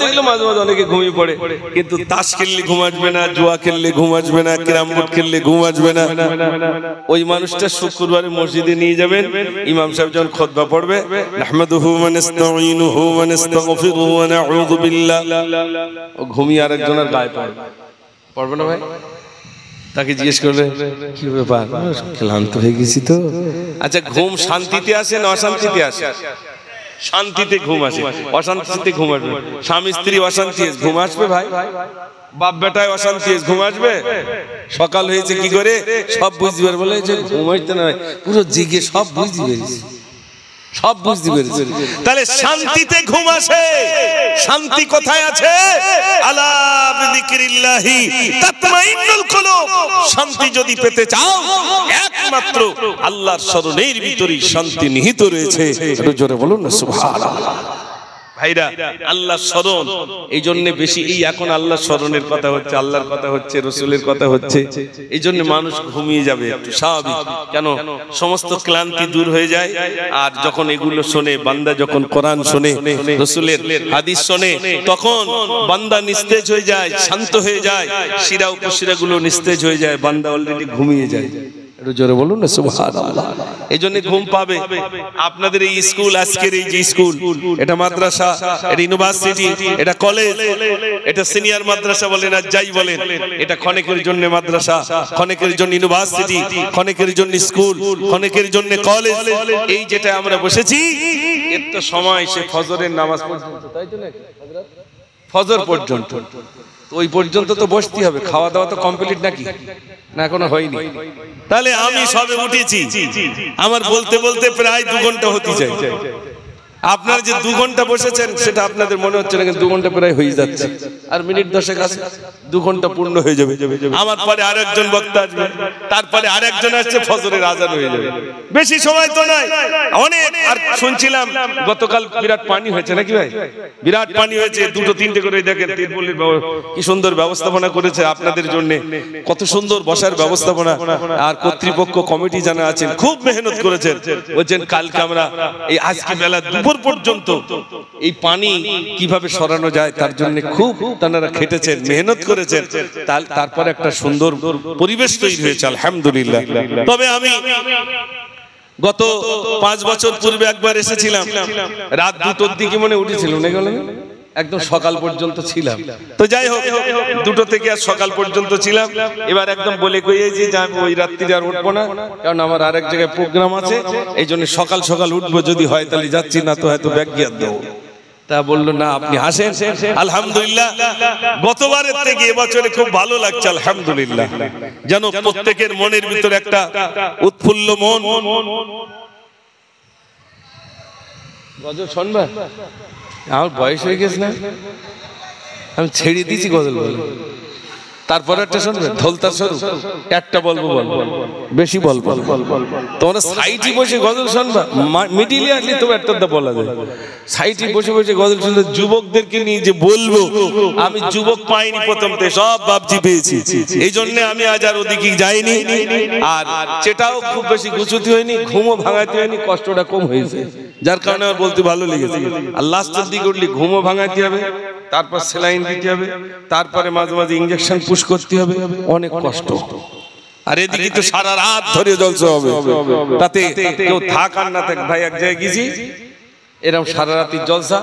দেখলে মাঝে মাঝে অনেকে ঘুমিয়ে পড়ে, কিন্তু তাস খেললে ঘুম আসবে না, জুয়া খেললে ঘুম আসবে না, ক্যারাম বোর্ড খেললে ঘুম আসবে না। ওই মানুষটা শুক্রবারে মসজিদে নিয়ে যাবেন, ইমাম সাহেব যখন খুতবা পড়বে, নাহমাদুহু ওয়া নাস্তাঈনুহু ওয়া নাস্তাগফিরুহু ওয়া নাউযু বিল্লাহ, ও ঘুমিয়ে আরেকজনের গায়ে পড়বে না ভাই? তাকে জিজ্ঞেস করলে কি ব্যাপার, ক্লান্ত হয়ে গেছি তো। আচ্ছা, ঘুম শান্তিতে আসে না অশান্তিতে আসে? শান্তিতে ঘুম আসে, অশান্তিতে ঘুম আসবে। স্বামী স্ত্রী অশান্তি, ঘুম আসবে ভাই? বাপ বেটায় অশান্তি, ঘুম আসবে? সকাল হয়েছে কি করে সব বুঝতে পারবে, বলে যে ঘুম আসতে না, পুরো জিগে সব বুঝতে পেরেছি, সব বুঝতে পেরেছি। তাহলে শান্তিতে ঘুম আসে। শান্তি কোথায় আছে? আলা বিযিকরিল্লাহি তাতমাইন্নুল কুলুব। শান্তি যদি পেতে চাও, একমাত্র আল্লাহর স্মরণের ভিতরেই শান্তি নিহিত রয়েছে। একটু জোরে বলুন না সুবহানাল্লাহ। ভাইরা, আল্লাহর স্মরণ, এই জন্য বেশি এই এখন আল্লাহর স্মরণের কথা হচ্ছে, আল্লাহর কথা হচ্ছে, রাসূলের কথা হচ্ছে। এই জন্য মানুষ ঘুমিয়ে যাবে, একটু স্বাভাবিক। কেন? সমস্ত ক্লান্তি দূর হয়ে যায়। আর যখন এগুলো শোনে বান্দা, যখন কোরআন শোনে, রাসূলের হাদিস শোনে, তখন বান্দা নিস্তেজ হয়ে যায়, শান্ত হয়ে যায়, শিরা উপশিরা গুলো নিস্তেজ হয়ে যায়, বান্দা অলরেডি ঘুমিয়ে যায়। জোরে বলুন না সুবহানাল্লাহ। এই জন্য ঘুম পাবে। আপনাদের এই স্কুল, আজকের এই যে স্কুল, এটা মাদ্রাসা, এটা ইউনিভার্সিটি, এটা কলেজ, এটা সিনিয়র মাদ্রাসা বলেন আর যাই বলেন, এটা ক্ষণিকের জন্য মাদ্রাসা, ক্ষণিকের জন্য ইউনিভার্সিটি, ক্ষণিকের জন্য স্কুল, ক্ষণিকের জন্য কলেজ। এই যেটা আমরা বসেছি, এর তো সময় সে ফজরের নামাজ পর্যন্ত, তাই তো নাকি হযরত? ফজর পর্যন্ত, ওই পর্যন্ত তো বসতে হবে। খাওয়া দাওয়া তো কমপ্লিট নাকি? না, এখনো হয়নি। তাহলে আমি সবে উঠেছি, আমার বলতে বলতে প্রায় 2 ঘন্টা হতে যায়। আপনারা যে 2 ঘন্টা বসেছেন সেটা আপনাদের মনে হচ্ছে না, কিন্তু 2 ঘন্টা প্রায় হয়ে যাচ্ছে। আর মিনিট 10 আছে, 2 ঘন্টা পূর্ণ হয়ে যাবে। আমার পরে আরেকজন বক্তা আসবে, তারপরে আরেকজন আসছে, ফজরের আজান হয়ে যাবে। বেশি সময় তো নাই, অনেক। আর শুনছিলাম গতকাল বিরাট পানি হয়েছে নাকি ভাই? বিরাট পানি হয়েছে, 2-3টে করে দেখেন তিরপল্লির কি সুন্দর ব্যবস্থাপনা করেছে আপনাদের জন্য, কত সুন্দর বসার ব্যবস্থাপনা। আর কর্তৃপক্ষ কমিটি জানা আছেন, খুব মেহনত করেছেন। বলছেন কালকে আমরা এই আজকে বেলা দুপুর পর্যন্ত এই পানি কিভাবে সরানো যায় তার জন্য খুব তারা খেটেছেন, মেহনত করেছেন। তারপরে একটা সুন্দর পরিবেশ তৈরি হয়েছে, আলহামদুলিল্লাহ। তবে আমি গত 5 বছর পূর্বে একবার এসেছিলাম, রাত 2টোর দিকে মনে উঠেছিলাম, একদম সকাল পর্যন্ত ছিলাম। তো যাই হোক, 2টো থেকে আর সকাল পর্যন্ত ছিলাম। এবার একদম বলে কইয়েছি যে আমি ওই রাত্রি আর উঠবো না, কারণ আমার আরেক জায়গায় প্রোগ্রাম আছে, এই জন্য সকাল সকাল উঠবো। যদি হয় তাহলে যাচ্ছি, না তো হয়তো ব্যাগ গিয়ে দেবো। তা বললো না, আপনি আসেন। আলহামদুলিল্লাহ, গতবারের থেকে এবছরে খুব ভালো লাগছে, আলহামদুলিল্লাহ। যেন প্রত্যেকের মনের ভিতরে একটা উৎফুল্ল মন। গজব শুনবা? আমার বয়স হয়ে গেছে না? আমি ছেড়ে দিয়েছি গজল বলে। তারপরে একটা শুনবে ধলতার স্বরূপ, একটা বলবো বেশি বলবো, তোমরা সাইডে বসে গজল শুনবা, মিডিলে আসলে তো একটা বলা যায়। সাইডে বসে বসে গজল শুনলে যুবকদেরকে নিয়ে যে বলবো, আমি যুবক পাইনি প্রথমতে, সব বাপজি পেয়েছি। এই জন্য আমি আজ আর ওদিকে যাইনি, আর সেটাও খুব বেশি গুছুতি হয়নি, ঘুমও ভাঙাতে হয়নি, কষ্টটা কম হয়েছে, যার কারণে আমার বলতে ভালো লেগেছে। আর লাস্টের দিকে উঠলে ঘুমও ভাঙাতে হবে, তারপর সেলাইন দিতে হবে, তারপরে মাঝে মাঝে ইনজেকশন পুশ করতে হবে, অনেক কষ্ট। আর এদিকে তো সারা রাত ধরে জলসা হবে, তাতে কেউ থাক আর না থাক। ভাই এক জায়গায় গেছি, এরকম সারা রাতের জলসা,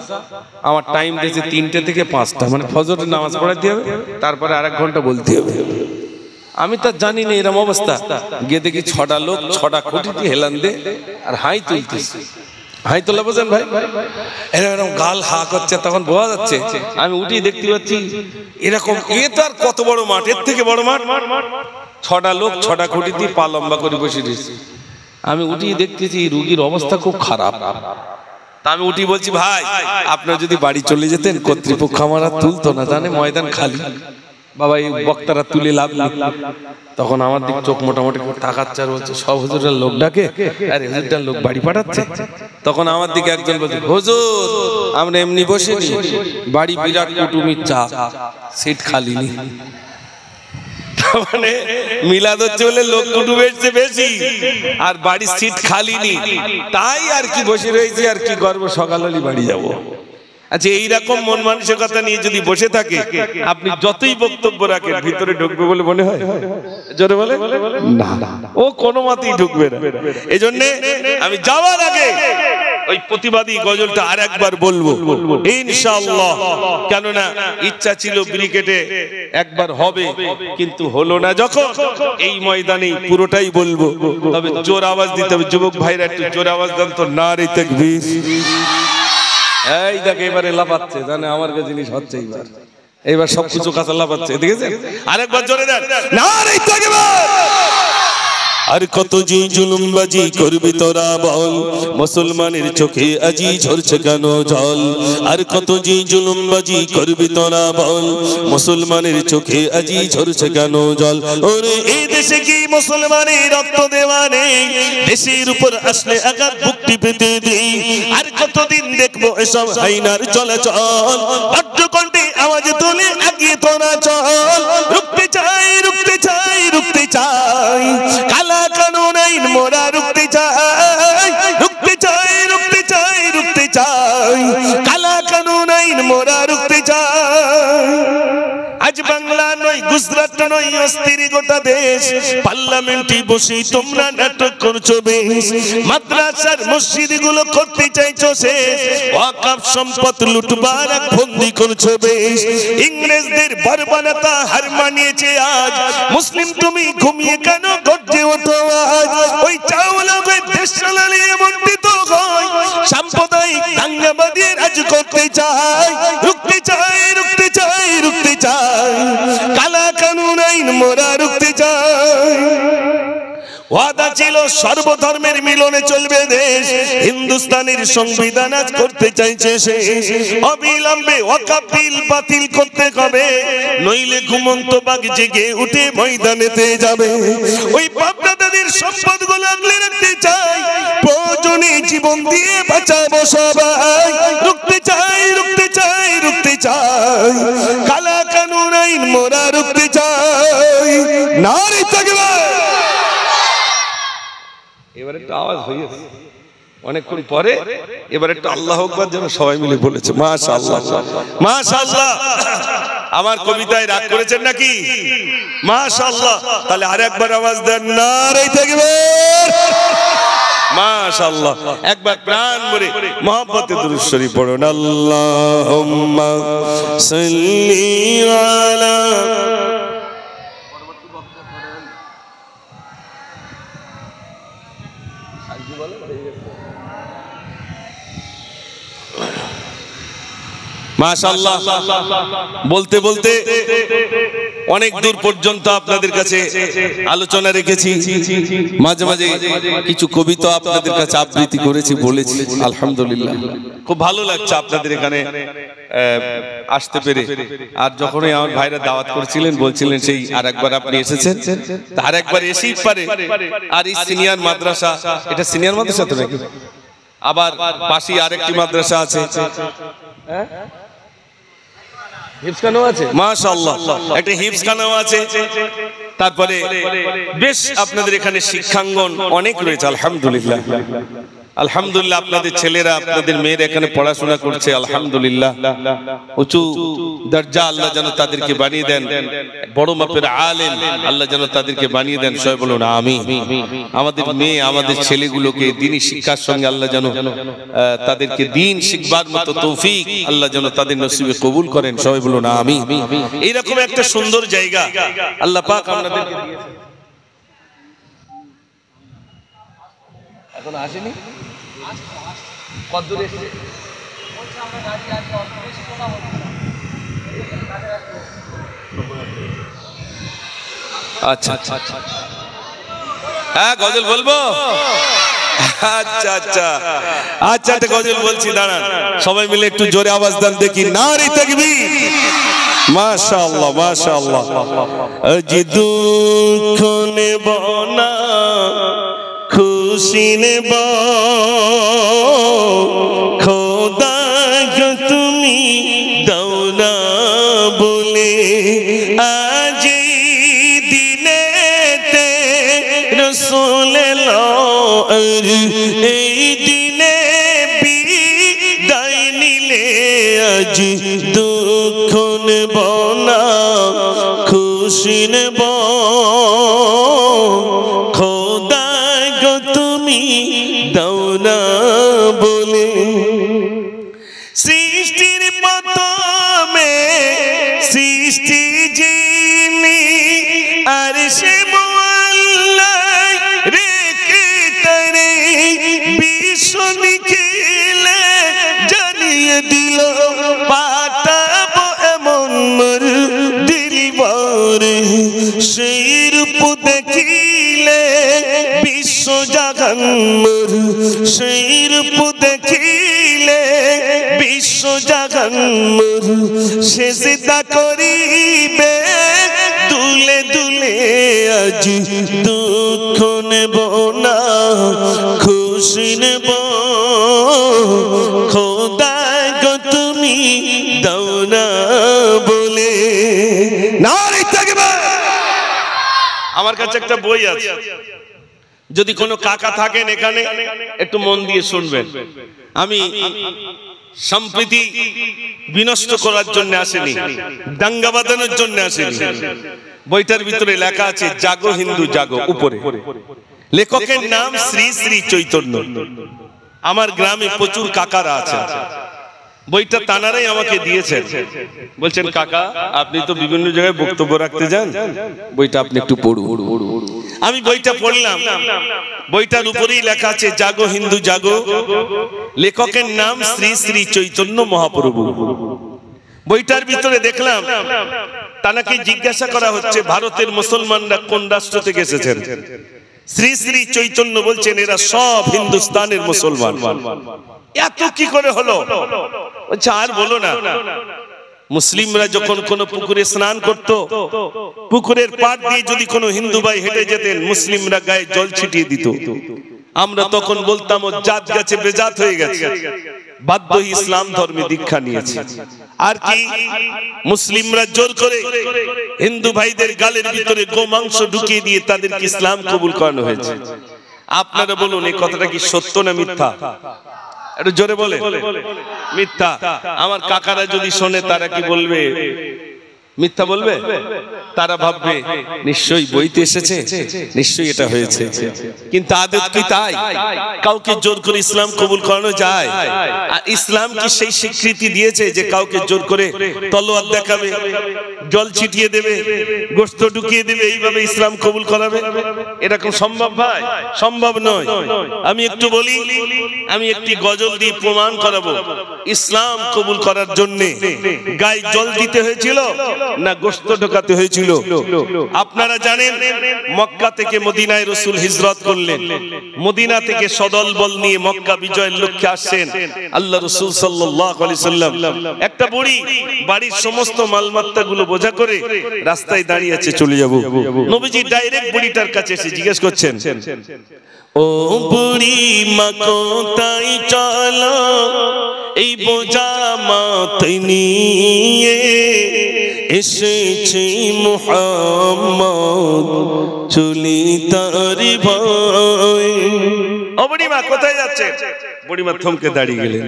আমার টাইম দিয়েছে 3টে থেকে 5টা, মানে ফজরের নামাজ পড়াতে হবে, তারপরে আর 1 ঘন্টা বলতে হবে। আমি তো জানি না এরকম অবস্থা, গিয়ে দেখি 6টা লোক 6টা খুঁটিতে হেলান দে আর হাই তুলতেছে। হাই তোলা বোঝেন ভাই, এরকম গাল হা করছে, তখন বোঝা যাচ্ছে। আমি উঠি দেখতে পাচ্ছি এরকম, এ তো আর কত বড় মাঠ, এর থেকে বড় মাঠ, 6টা লোক 6টা খুঁটিতে পা লম্বা করে বসে দিয়েছে। আমি উঠি দেখতেছি রুগীর অবস্থা খুব খারাপ। তা আমি উঠি বলছি, ভাই আপনারা যদি বাড়ি চলে যেতেন, কর্তৃপক্ষ আমার আর তুলতো না, জানে ময়দান খালি, বাবা এই বক্তারা তুলে লাভ। তখন আমার দিক চোখ মোটামুটি তাকাচ্ছে আর বলছে, সব হুজুরের লোক ডাকে, আরে হুজুরটার লোক বাড়ি পাঠাচ্ছে। তখন আমার দিকে একজন বলছে, হুজুর আমরা এমনি বসে নি, বাড়ি বিরাট কুটুমির চাপ, সিট খালি নি। মানে মিলাদ হচ্ছে বলে লোক কুটুম এসছে বেশি, আর বাড়ির সিট খালি নি, তাই আর কি বসে রয়েছে, আর কি করবো, সকাল হলে বাড়ি যাবো। আচ্ছা, এইরকম মন মানসিকতা নিয়ে যদি বসে থাকে, আপনি যতই বক্তব্য রাখেন, ভিতরে ঢুকবে বলে মনে হয়? জোরে বলে না, ও কোনো মতেই ঢুকবে না। এই জন্য আমি যাওয়ার আগে ওই প্রতিবাদী গজলটা আর একবার বলবো ইনশাআল্লাহ, কেননা ইচ্ছা ছিল ব্রিগেডে একবার হবে, কিন্তু হলো না। যখন এই ময়দানে পুরোটাই বলবো, তবে জোর আওয়াজ দিতে হবে। যুবক ভাইরা একটু জোর আওয়াজ দেন তো, নারে তাকবীর। এই দেখে এবারে লাফাচ্ছে, জানে আমার কাছে জিনিস হচ্ছে, এইবার সবকিছু কাঁচা লাফাচ্ছে, দেখেছেন? আরেকবার জোরে দেন, নারে তাকবীর। আর কত যে জুলুমবাজি করবি তোরা বল, মুসলমানের চোখে আজি ঝরছে কেন জল? আর কত যে জুলুমবাজি করবি তোরা বল, মুসলমানের চোখে আজি ঝরছে কেন জল? ওরে এই দেশে কি মুসলমানের রক্ত দেওয়া নেই? দেশের উপর আসলে আঘাত বুকটি পেতে দেই। আর কতদিন দেখবো এসব হাইনার চলাচল? ভদ্রকণ্ঠে আওয়াজ তুলে আগিয়ে তোরা চল। রুখতে চাই, রুখতে চাই, রুখতে চাই, কালা কানুন আইন মোরা রুখতে চাই। রুখতে চাই, রুখতে চাই, রুখতে চাই, কালা কানুন আইন মোরা রুখতে চাই। আজ বাংলা নয়, গুজরাট নয়, অস্থির গোটা দেশ। পার্লামেন্টে বসে তোমরা নাটক করছো বেশ। মাদ্রাসার মসজিদ গুলো করতে চাইছো শেষ। ওয়াকফ সম্পদ লুটবার এক ফন্দি করছো বেশ। ইংরেজদের বর্বরতা হার মানিয়েছে আজ। মুসলিম তুমি ঘুমিয়ে কেন গর্জে ওঠো আজ? ওই চাওয়ালাবে দেশ চালালে এমনটি তো হয়। সাম্প্রদায়িক দাঙ্গাবাদী রাজ করতে চায়। রুখতে চাই, রুখতে চাই, রুখতে চাই, কালা কানুন আইন মোরা রুখতে চাই। ওয়াদা ছিল সর্বধর্মের মিলনে চলবে দেশ। হিন্দুস্তানের সংবিধান আজ করতে চাইছে শেষ। অবিলম্বে ওয়াকফ বিল বাতিল করতে হবে, নইলে ঘুমন্ত বাঘ জেগে উঠে ময়দানেতে যাবে। ওই বাপ-দাদাদের সম্পদগুলো আগলে রাখতে চাই, প্রয়োজনে জীবন দিয়ে বাঁচাবো সবাই। রুখতে চাই, রুখতে চাই, রুখতে চাই, কালা কানুন আইন মোরা রুখতে চাই। নারে তাকবীর। এবার একটু আওয়াজ হয়েছে অনেকক্ষণ পরে, এবার একটু আল্লাহ আকবার যেন সবাই মিলে বলেছে। মাশাআল্লাহ, মাশাআল্লাহ। আমার কবিতায় রাগ করেছেন নাকি? মাশাআল্লাহ। তাহলে আরেকবার আওয়াজ দেন, নারে তাকবীর। মাশাআল্লাহ। একবার প্রাণ ভরে মহব্বতে দুরূদ শরীফ পড়ুন। আল্লাহুম্মা সাল্লি আলা। মাশাআল্লাহ। বলতে বলতে অনেক দূর পর্যন্ত আপনাদের কাছে আলোচনা রেখেছি, মাঝে মাঝে কিছু কবিতা আপনাদের কাছে আবৃত্তি করেছি, বলেছি। আলহামদুলিল্লাহ খুব ভালো লাগছে আপনাদের এখানে আসতে পেরে। আর যখনই আমার ভাইরা দাওয়াত করেছিলেন বলছিলেন সেই আরেকবার আপনি এসেছেন, আর একবার এসেই পারে। আর এই সিনিয়র মাদ্রাসা, এটা সিনিয়র মাদ্রাসা তো নাকি? আবার পাশে আরেকটি মাদ্রাসা আছে, হিফজখানাও আছে, মাশাআল্লাহ একটা হিফজখানাও আছে। তারপরে বেশ আপনাদের এখানে শিক্ষাঙ্গন অনেক রয়েছে। আলহামদুলিল্লাহ আলহামদুলিল্লাহ আপনাদের ছেলেরা আপনাদের মেয়েরা এখানে পড়াশোনা করছে। আলহামদুলিল্লাহ উঁচু দরজা আল্লাহ যেন তাদেরকে বানিয়ে দেন, বড় মাপের আলেম আল্লাহ যেন তাদেরকে বানিয়ে দেন। সবাই বলুন আমিন। আমাদের মেয়ে আমাদের ছেলেগুলোকে দ্বীনি শিক্ষার সঙ্গে আল্লাহ যেন তাদেরকে দ্বীন শিখবার মতো তৌফিক আল্লাহ যেন তাদের নসিবে কবুল করেন। সবাই বলুন আমিন। এইরকম একটা সুন্দর জায়গা আল্লাহ পাক আপনাদেরকে দিয়েছেন। এখন আসেনি, কতদূর এসেছে? আচ্ছা আচ্ছা হ্যাঁ গজল বলবো? আচ্ছা আচ্ছা আচ্ছা একটা গজল বলছি, দাঁড়ান সবাই মিলে একটু জোরে আওয়াজ দেন দেখি। নারে তাকবীর, মাশাআল্লাহ মাশাআল্লাহ। আজি দুঃখ নেব না খুশি নেব, খোদা গো তুমি দাও না বলে, আজ দিনেতে রাসূল এলো, এই দিনে বিদায় নিলে, আজ দুঃখ নেব না খুশি নেব, খোদা গো তুমি দাও না বলে। সৃষ্টির প্রথমে সৃষ্টি যিনি, আর সে মোল্লাই রেখে তারে বিশ্ব নিখিলে জানিয়ে দিল, পাঠাবো এমন মোর দিলবরে, সেই রূপ দেখিলে বিশ্ব জাগান মোর, সেই রূপ দেখিলে বিশ্ব জাগান মোর, সেজদা করিবে দুলে দুলে, আজ দুঃখ নেব না খুশি নেব, খোদা গো তুমি দাও না বলে। নারে তাকবীর। আমার কাছে একটা বই আছে, যদি কোনো কাকা থাকেন এখানে একটু মন দিয়ে শুনবেন। আমি সম্প্রীতি বিনষ্ট করার জন্য আসেনি, দাঙ্গা বাঁধানোর জন্য আসেনি। বইটার ভিতরে লেখা আছে জাগো হিন্দু জাগো, উপরে লেখকের নাম শ্রী শ্রী চৈতন্য। আমার গ্রামে প্রচুর কাকারা আছে, বইটা তানারাই আমাকে দিয়েছেন। বলছেন কাকা আপনি তো বিভিন্ন জায়গায় বক্তব্য রাখতে যান, বইটা আপনি একটু পড়ুন। আমি বইটা পড়লাম, বইটার উপরেই লেখা আছে জাগো হিন্দু জাগো, লেখকের নাম শ্রী শ্রী চৈতন্য মহাপ্রভু। বইটার ভিতরে দেখলাম তানাকে জিজ্ঞাসা করা হচ্ছে ভারতের মুসলমানরা কোন রাষ্ট্র থেকে এসেছেন। শ্রী শ্রী চৈতন্য বলছেন এরা সব হিন্দুস্তানের মুসলমান। এত কি করে হলো? আর বলো না, মুসলিমরা যখন কোন পুকুরে স্নান করত, পুকুরের পাড় দিয়ে যদি কোনো হিন্দু ভাই হেঁটে যেতেন, মুসলিমরা গায়ে জল ছিটিয়ে দিত। আমরা তখন বলতাম ও জাত গেছে, বেজাত হয়ে গেছে, বাধ্য ইসলাম ধর্মে দীক্ষা নিয়েছে। আর কি মুসলিমরা জোর করে হিন্দু ভাইদের গালের ভিতরে গোমাংস ঢুকিয়ে দিয়ে তাদেরকে ইসলাম কবুল করানো হয়েছে। আপনারা বলুন এই কথাটা কি সত্য না মিথ্যা? একটু জোরে বলে। মিথ্যা। আমার কাকারা যদি শোনে তারা কি বলবে? মিথ্যা বলবে। তারা ভাববে নিশ্চয়ই বইতে এসেছে, নিশ্চয়ই এটা হয়েছে। কিন্তু আদত কি তাই? কাউকে জোর করে ইসলাম কবুল করানো যায়? আর ইসলাম কি সেই স্বীকৃতি দিয়েছে যে কাউকে জোর করে তলোয়ার দেখাবে, জল ছিটিয়ে দেবে, গোশত ঢুকিয়ে দেবে, এইভাবে ইসলাম কবুল করাবে? এরকম সম্ভব ভাই? সম্ভব নয়। আমি একটু বলি, আমি একটি গজল দিয়ে প্রমাণ করাবো ইসলাম কবুল করার জন্য গায়ে জল দিতে হয়েছিল না গোশত ঢোকাতে হয়েছিল? আপনারা জানেন মক্কা থেকে মদিনায় রাসূল হিজরত করলেন, মদিনা থেকে সদল বল নিয়ে মক্কা বিজয়ের লক্ষ্যে আসছেন আল্লাহ রাসূল সাল্লাল্লাহু আলাইহি সাল্লাম। একটা বুড়ি বাড়ির সমস্ত মালমাত্তা গুলো বোঝা করে রাস্তায় দাঁড়িয়ে আছে, চলে যাব। নবীজি ডাইরেক্ট বুড়িটার কাছে এসে জিজ্ঞেস করছেন, ও বুড়ি মা কোথায় চলো, এই বোঝা মাথায় নিয়ে এসেছে মুহাম্মদ চলি তার ভাই। ও বুড়ি মা কোথায় যাচ্ছেন? বুড়ি মা থমকে দাঁড়িয়ে গেলেন।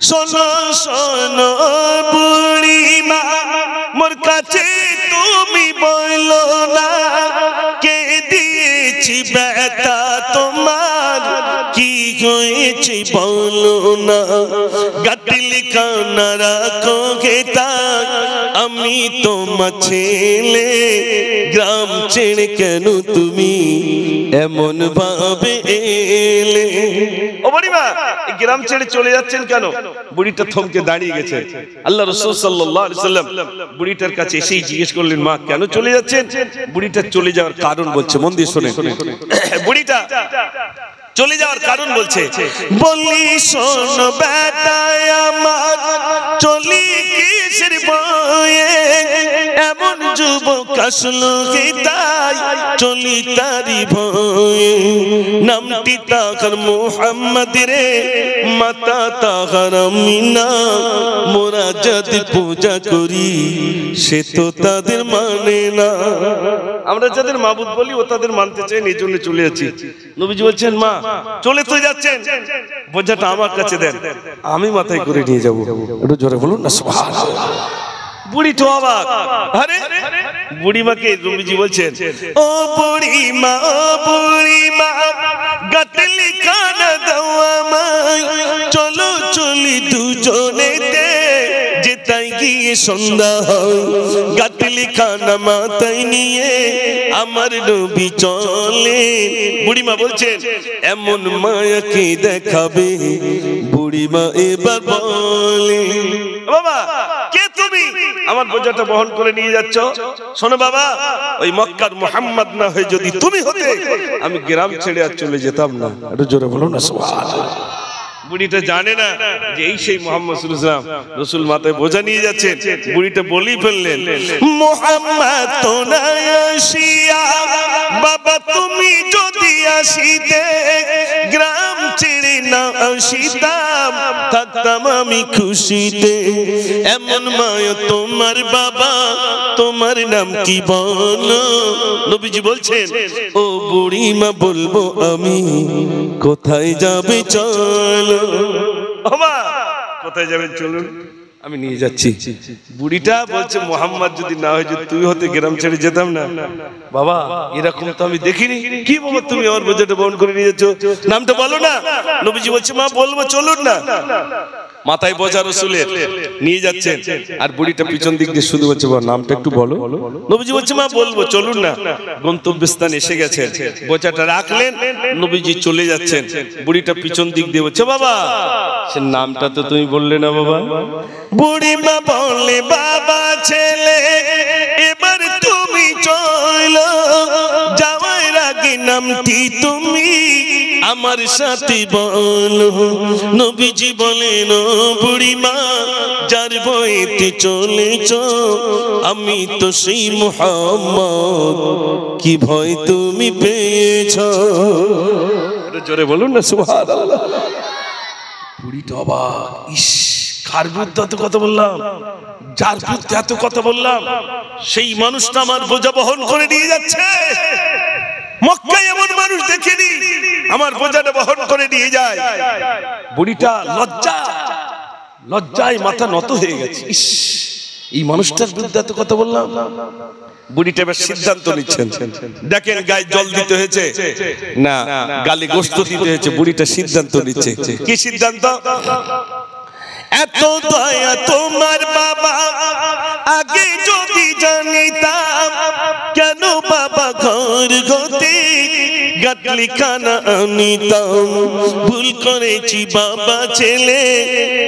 শোনো শোনো বুড়ি মা, মোর কাছে তুমি বলো না, কে দিয়েছি ব্যথা তোমার, কি হয়েছে বলো না, গাটলি কানা রাখো গেতা, আমি তোমার ছেলে, গ্রাম ছেড়ে কেন তুমি এমন ভাবে এলে? ও বুড়িমা, এই গ্রাম ছেড়ে চলে যাচ্ছেন কেন? বুড়িটা থমকে দাঁড়িয়ে গেছে। আল্লাহ রাসূল সাল্লাল্লাহু আলাইহি সাল্লাম বুড়িটার কাছে এসেই জিজ্ঞেস করলেন, মা কেন চলে যাচ্ছেন? বুড়িটা চলে যাওয়ার কারণ বলছে, মন দিয়ে শুনে। বুড়িটা চলে যাওয়ার কারণ বলছে, বলি শোন বেটা আমার, চলি কিসের ভয়ে, এমন যুবক আসলো তাই চলি তারি ভয়ে, নামটি তাহার মুহাম্মদ রে, মাতা তাহার আমিনা, মোরা যাদের পূজা করি সে তো তাদের মানে না। আমরা যাদের মাবুদ বলি ও তাদের মানতে চাই, এই জন্য চলে যাচ্ছি। নবীজি বলছেন, মা চলে তো যাচ্ছেন, বোঝাটা আমার কাছে দেন, আমি মাথায় করে নিয়ে যাবো। একটু জোরে বলুন না সুবহানাল্লাহ। বুড়ি তো অবাক। আরে বুড়ি মাকে নবীজি বলছেন, ও বুড়ি মা, ও বুড়ি মা, গাটলি কানা দাও আমায়, চলো চলি দুজনেতে, যেতাই গিয়ে সন্ধ্যা হয়, গাটলি কানা মাথায় নিয়ে আমার নবী চলে। বুড়িমা বলছেন, এমন মায়াকে দেখাবে, বুড়িমা এবার বলে, বাবা কে তুমি, আমার বোঝাটা বহন করে নিয়ে যাচ্ছ? শোনো বাবা, ওই মক্কার মুহাম্মদ না হয়ে যদি তুমি হতে, আমি গ্রাম ছেড়ে আর চলে যেতাম না। একটু জোরে বলো না সুবহানাল্লাহ। বুড়িটা জানে না যে এই সেই মুহাম্মদ সাল্লাল্লাহু আলাইহি ওয়াসাল্লাম, রাসূল মাথায় বোঝা নিয়ে যাচ্ছেন। বুড়িটা বলেই ফেললেন, মুহাম্মদ তো না আসিয়া, বাবা তুমি যদি আসিতে, গ্রাম ছেড়ে না আসিতাম, থাকতাম আমি খুশিতে, এমন মায়া তোমার বাবা, তোমার নাম কি বলো? নবীজি বলছেন, ও বুড়ি মা বলবো আমি, কোথায় যাবে চলো। কোথায় যাবেন চলুন, আমি নিয়ে যাচ্ছি। বুড়িটা বলছে, মোহাম্মদ যদি না হয়, যদি তুই হতে গ্রাম ছেড়ে যেতাম না। বাবা এরকম তো আমি দেখিনি। কি বাবা তুমি আমার বোঝাটা বহন করে নিয়ে যাচ্ছ, নামটা বলো না। নবীজি বলছে, মা বলবো চলুন না। মাথায় বোঝা রাসূলের নিয়ে যাচ্ছেন, আর বুড়িটা পিছন দিক দিয়ে শুধু বলছে, বাবা নামটা একটু বলো। নবীজি বলছে, মা বলবো চলুন না। গন্তব্যস্থানে এসে গেছেন, বোঝাটা রাখলেন, নবীজি চলে যাচ্ছেন। বুড়িটা পিছন দিক দিয়ে বলছে, বাবা সে নামটা তো তুমি বললে না বাবা। বুড়িমা বললে, বাবা ছেলে এবার তুমি চলো, যাওয়ার আগে নামটি তুমি আমার সাথে বলো। নবীজি বলেন, বুড়িমা যার বয়েতে চলেছ, আমি তো সেই মুহাম্মদ, কি ভয় তুমি পেয়েছ? জোরে বলুন না সুবহানাল্লাহ। বুড়িটা অবাক, ইস কার বিরুদ্ধে এত কথা বললাম, যার বিরুদ্ধে এত কথা বললাম, সেই মানুষটা আমার বোঝা বহন করে নিয়ে যাচ্ছে। মক্কায় এমন মানুষ দেখিনি, আমার বোঝাটা বহন করে নিয়ে যায়। বুড়িটা লজ্জায় মাথা নত হয়ে গেছে, ইস এই মানুষটার বিরুদ্ধে এত কথা বললাম। বুড়িটা এবার সিদ্ধান্ত নিচ্ছেন, দেখেন গায়ে জল দিতে হয়েছে না গালে গোশত দিতে হয়েছে, বুড়িটা সিদ্ধান্ত নিচ্ছে। কি সিদ্ধান্ত? এত দয়া তোমার বাবা, আগে যদি জানিতাম, কেন বাবা ঘর গতে গাটলি খানা আনিতাম। ভুল করেছি বাবা ছেলে,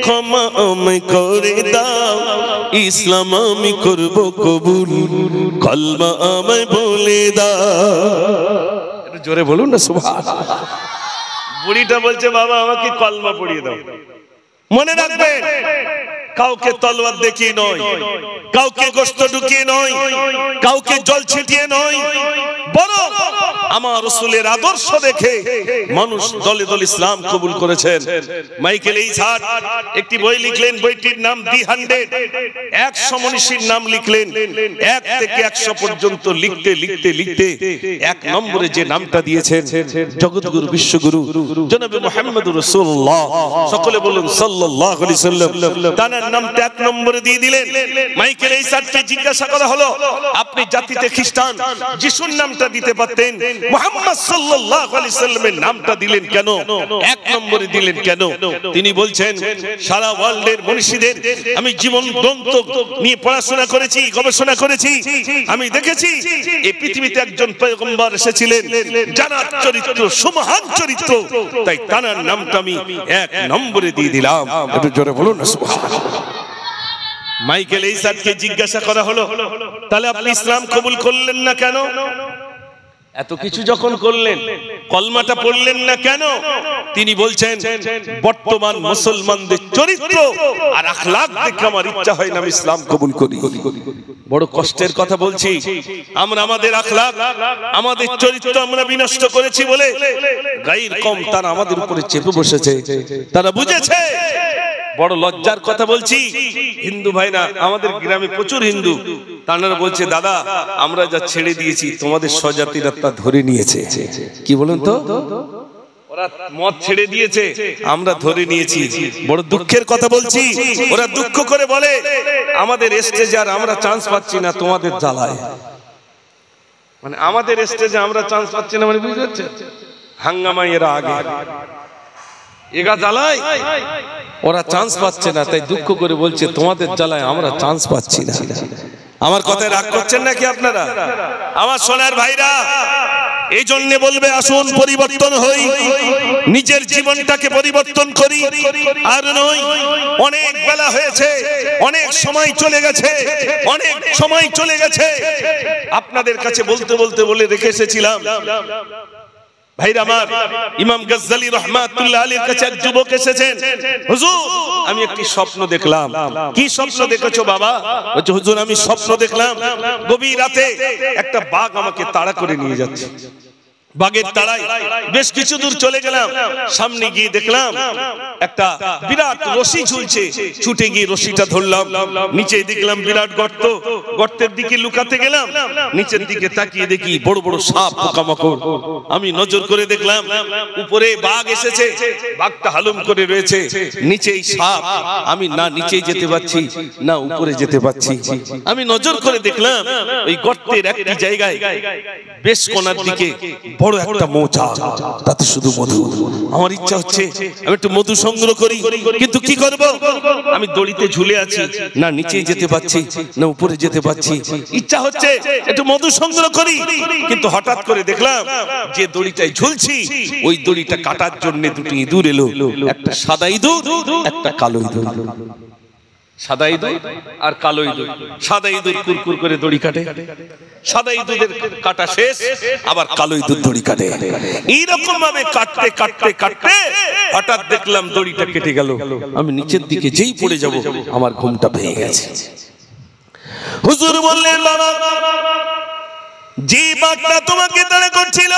ক্ষমা আমায় করে দাও। ইসলাম আমি করব কবুল, কলমা আমায় বলে দাও। একটু জোরে বলুন না সুবহানাল্লাহ। বুড়িটা বলছে বাবা আমাকে কলমা পড়িয়ে দাও। মনে রাখবেন, কাউকে তলোয়ার দেখিয়ে নয়, কাউকে গোশত ঢুকিয়ে নয়, কাউকে জল ছিটিয়ে নয়, বরং আমার রাসূলের আদর্শ দেখে মানুষ দলে দলে ইসলাম কবুল করেছেন। মাইকেল এইসার একটি বই লিখলেন, বইটির নাম দি 100। 100 মনীষীর নাম লিখলেন, 1 থেকে 100 পর্যন্ত লিখতে লিখতে লিখতে 1 নম্বরে যে নামটা দিয়েছেন জগৎগুরু বিশ্বগুরু জনাবে মুহাম্মদুর রাসূলুল্লাহ, সকলে বলুন সাল্লাল্লাহু আলাইহি সাল্লাম, তার নামটা 1 নম্বরে দিয়ে দিলেন। মাইকেল এইসারকে জিজ্ঞাসা করা হলো, আপনি জাতিতে খ্রিস্টান, যিশুর নামটা দিতে পারতেন, মুহাম্মদ সাল্লাল্লাহু আলাইহি সাল্লামের নামটা দিলেন কেন, 1 নম্বরে দিলেন কেন? তিনি বলছেন, সারা ওয়ার্ল্ডের মনীষীদের আমি জীবন গ্রন্থ নিয়ে পড়াশোনা করেছি, গবেষণা করেছি, আমি দেখেছি এই পৃথিবীতে একজন পয়গম্বর এসেছিলেন জানার চরিত্র, সুমহান চরিত্র, তাই তার নামটা আমি 1 নম্বরে দিয়ে দিলাম। একটু জোরে বলুন না সুবহানাল্লাহ। মাইকেল এইসারকে জিজ্ঞাসা করা হলো, তাহলে আপনি ইসলাম কবুল করলেন না কেন? এত কিছু যখন করলেন, কলমাটা পড়লেন না কেন? তিনি বলছেন, বর্তমান মুসলমানদের চরিত্র আর আখলাক দেখে আমার ইচ্ছা হয় না আমি ইসলাম কবুল করি। বড় কষ্টের কথা বলছি, আমরা আমাদের আখলাক, আমাদের চরিত্র আমরা বিনষ্ট করেছি বলে গায়র কম তারা আমাদের উপরে চেপে বসেছে। তারা বুঝেছে, বড় লজ্জার কথা বলছি, হিন্দু ভাইরা, আমাদের গ্রামে প্রচুর হিন্দু, তারা বলছে দাদা আমরা যা ছেড়ে দিয়েছি তোমাদের স্বজাতিরা তা ধরে নিয়েছে। কি বলেন তো, ওরা মদ ছেড়ে দিয়েছে, আমরা ধরে নিয়েছি। বড় দুঃখের কথা বলছি, ওরা দুঃখ করে বলে আমাদের স্টেজে আর আমরা চান্স পাচ্ছি না তোমাদের জ্বালায়। মানে আমাদের স্টেজে আমরা চান্স পাচ্ছি না, মানে বুঝতে পারছেন, হাঙ্গামা এরা আগে এগা জ্বালায়, ওরা চান্স পাচ্ছে না, তাই দুঃখ করে বলছে তোমাদের জ্বালায় আমরা চান্স পাচ্ছি না। আমার কথায় রাগ করছেন নাকি আপনারা? আমার সোনার ভাইরা, এই জন্য বলবে আসুন পরিবর্তন হই, নিজের জীবনটাকে পরিবর্তন করি। আর নয়, অনেক বেলা হয়েছে, অনেক সময় চলে গেছে, অনেক সময় চলে গেছে। আপনাদের কাছে বলতে বলতে বলে রেখে এসেছিলাম, ভাইরা আমার, ইমাম গজ্জালি রাহমাতুল্লাহ আলাইহির কাছে এক যুবক এসেছেন, হুজুর আমি একটি স্বপ্ন দেখলাম। কি স্বপ্ন দেখেছো বাবা? বলছে হুজুর আমি স্বপ্ন দেখলাম গভীর রাতে একটা বাঘ আমাকে তাড়া করে নিয়ে যাচ্ছে। বাঘের তাড়ায় বেশ কিছু দূর চলে গেলাম, সামনে গিয়ে দেখলাম একটা বিরাট রশি ঝুলছে, ছুটে গিয়ে রশিটা ধরলাম, নিচে দেখলাম বিরাট গর্ত, গর্তের দিকে লুকাতে গেলাম, নিচের দিকে তাকিয়ে দেখি বড় বড় সাপ পোকামাকড়। আমি নজর করে দেখলাম উপরে বাঘ এসেছে, বাঘটা হালুম করে রয়েছে, নিচেই সাপ। আমি না নিচে যেতে পারছি না উপরে যেতে পারছি। আমি নজর করে দেখলাম ওই গর্তের একটি জায়গায় বেশ কোণার দিকে বড় একটা মৌচাক, তাতে শুধু মধু। আমার ইচ্ছা হচ্ছে আমি একটু মধু সংগ্রহ করি, কিন্তু কি করব? আমি দড়িতে ঝুলে আছি, না নিচে যেতে পাচ্ছি না উপরে যেতে পাচ্ছি। ইচ্ছা হচ্ছে একটু মধু সংগ্রহ করি, কিন্তু হঠাৎ করে দেখলাম যে দড়িটায় ঝুলছি ওই দড়িটা কাটার জন্য দুটি ইঁদুর এলো, একটা সাদা ইঁদুর একটা কালো ইঁদুর। সাদা ইঁদুর আর কালো ইঁদুর। সাদা ইঁদুর কুরকুর করে দড়ি কাটে, সাদা ইঁদুরের কাটা শেষ, আবার কালো ইঁদুর দড়ি কাটে। এইরকম ভাবে কাটতে কাটতে কাটতে হঠাৎ দেখলাম দড়িটা কেটে গেল। আমি নিচের দিকে যেই পড়ে যাব আমার ঘুমটা ভেঙে গেছে। হুজুর বললেন বাবা যে বাঘটা তোমাকে তাড়া করছিল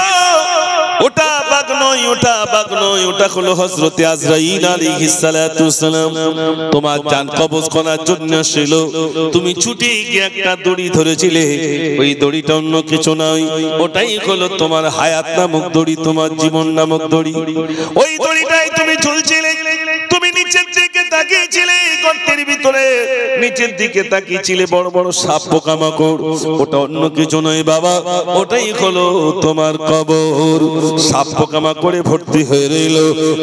ওটা বাঘ নয়, ওটা বাঘ নয়, ওটা হলো হযরতে আজরাইল আলাইহিস সালাতু ওয়াসালাম। তোমার জান কবজ করার জন্য ছিল, তুমি ছুটে গিয়ে একটা দড়ি ধরেছিলে, ওই দড়িটা অন্য কিছু নয়, ওটাই হলো তোমার হায়াত নামক দড়ি, তোমার জীবন নামক দড়ি। ওই দড়িটাই তুমি ঝুলছিলে, তুমি নিচের দিকে তাকিয়েছিলে, গর্তের ভিতরে নিচের দিকে তাকিয়েছিলে বড় বড় সাপ পোকামাকড়, ওটা অন্য কিছু নয় বাবা, ওটাই হলো তোমার কবর। সাপ পোকামাকড়ে ভর্তি হয়ে রইল।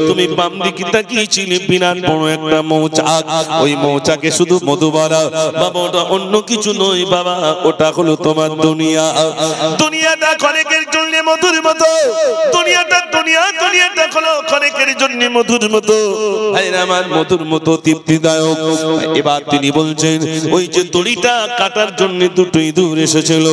তুমি বাম দিকে তাকিয়েছিলে বিরাট বড় একটা মৌচাক, ওই মৌচাকে শুধু মধু ভরা বাবা, ওটা অন্য কিছু নয় বাবা, ওটা হলো তোমার দুনিয়া। দুনিয়াটা ক্ষণিকের জন্য মধুর মতো, দুনিয়াটা হলো ক্ষণিকের জন্য মধুর মতো, আমার মধুর মতো তৃপ্তিদায়ক। এবার তিনি বলছেন ওই যে দড়িটা কাটার জন্য দুটো ইঁদুর এসেছিল,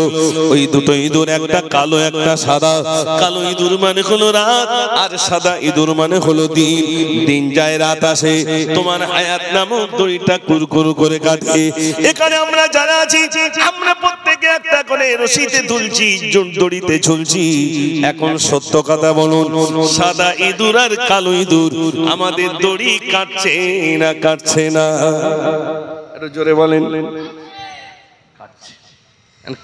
ওই দুটো ইঁদুর একটা কালো একটা সাদা। কালো ইঁদুর মানে হলো রাত, আর সাদা ইঁদুর মানে হলো দিন। দিন যায় রাত আসে, তোমার হায়াত নামক দড়িটা কুরকুর করে কাটে। এখানে আমরা যারা আছি আমরা প্রত্যেকে একটা করে রশিতে ঝুলছি, দড়িতে ঝুলছি। এখন সত্য কথা বলুন, সাদা ইঁদুর আর কালো ইঁদুর আমাদের দড়ি কাটছে না কাটছে না? একটু জোরে বলেন। কাটছে।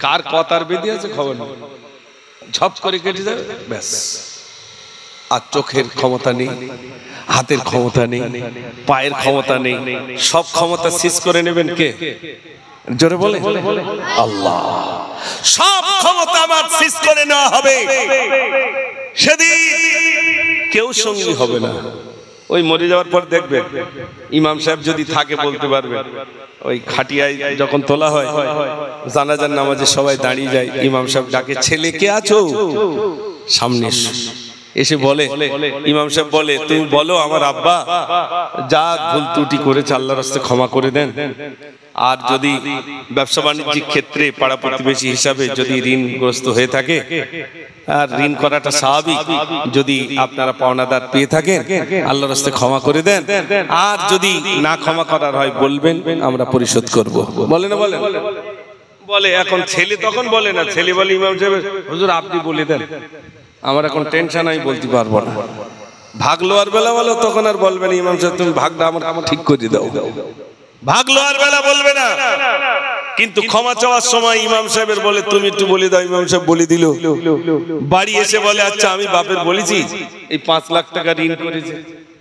কার কথার বেঁধে আছে খবর নেই, ঝপ করে কেটে যাবে ব্যাস। আর চোখের ক্ষমতা নেই, হাতের ক্ষমতা নেই, পায়ের ক্ষমতা নেই, সব ক্ষমতা শেষ করে নেবেন কে? জোরে বলে আল্লাহ। সব ক্ষমতা আমার শেষ করে নেওয়া হবে, সেদিন কেউ সঙ্গী হবে না। ওই মরে যাওয়ার পর দেখবেন ইমাম সাহেব যদি থাকে বলতে পারবেন, ওই খাটিয়ায় যখন তোলা হয় জানাজার নামাজে সবাই দাঁড়িয়ে যায়, ইমাম সাহেব ডাকে ছেলে কে আছো সামনে এসে বলে, ইমাম সাহেব বলে তুমি বলো আমার আব্বা যা ভুল ত্রুটি করেছে আল্লাহর রাস্তায় ক্ষমা করে দেন। আর যদি ব্যবসা বাণিজ্যিক ক্ষেত্রে পাড়া প্রতিবেশী হিসাবে যদি ঋণগ্রস্ত হয়ে থাকে, আর ঋণ করাটা স্বাভাবিক, যদি আপনারা পাওনাদার পেয়ে থাকেন আল্লাহর রাস্তায় ক্ষমা করে দেন। আর যদি না ক্ষমা করার হয় বলবেন, আমরা পরিশোধ করব। বলে না বলে বলে এখন ছেলে তখন বলে না, ছেলে বলে ইমাম সাহেব হুজুর আপনি বলে দেন, আমার এখন টেনশন, আমি বলতে পারবো না। ভাগ লোয়ার বেলা বলো তখন আর বলবে না ইমাম সাহেব তুমি ভাগটা আমার ঠিক করে দাও, ভাগ লোয়ার বেলা বলবে না। কিন্তু ক্ষমা চাওয়ার সময় ইমাম সাহেবের বলে তুমি একটু বলে দাও, ইমাম সাহেব বলে দিল। বাড়ি এসে বলে আচ্ছা আমি বাপের বলেছি এই 5 লাখ টাকা ঋণ করেছে,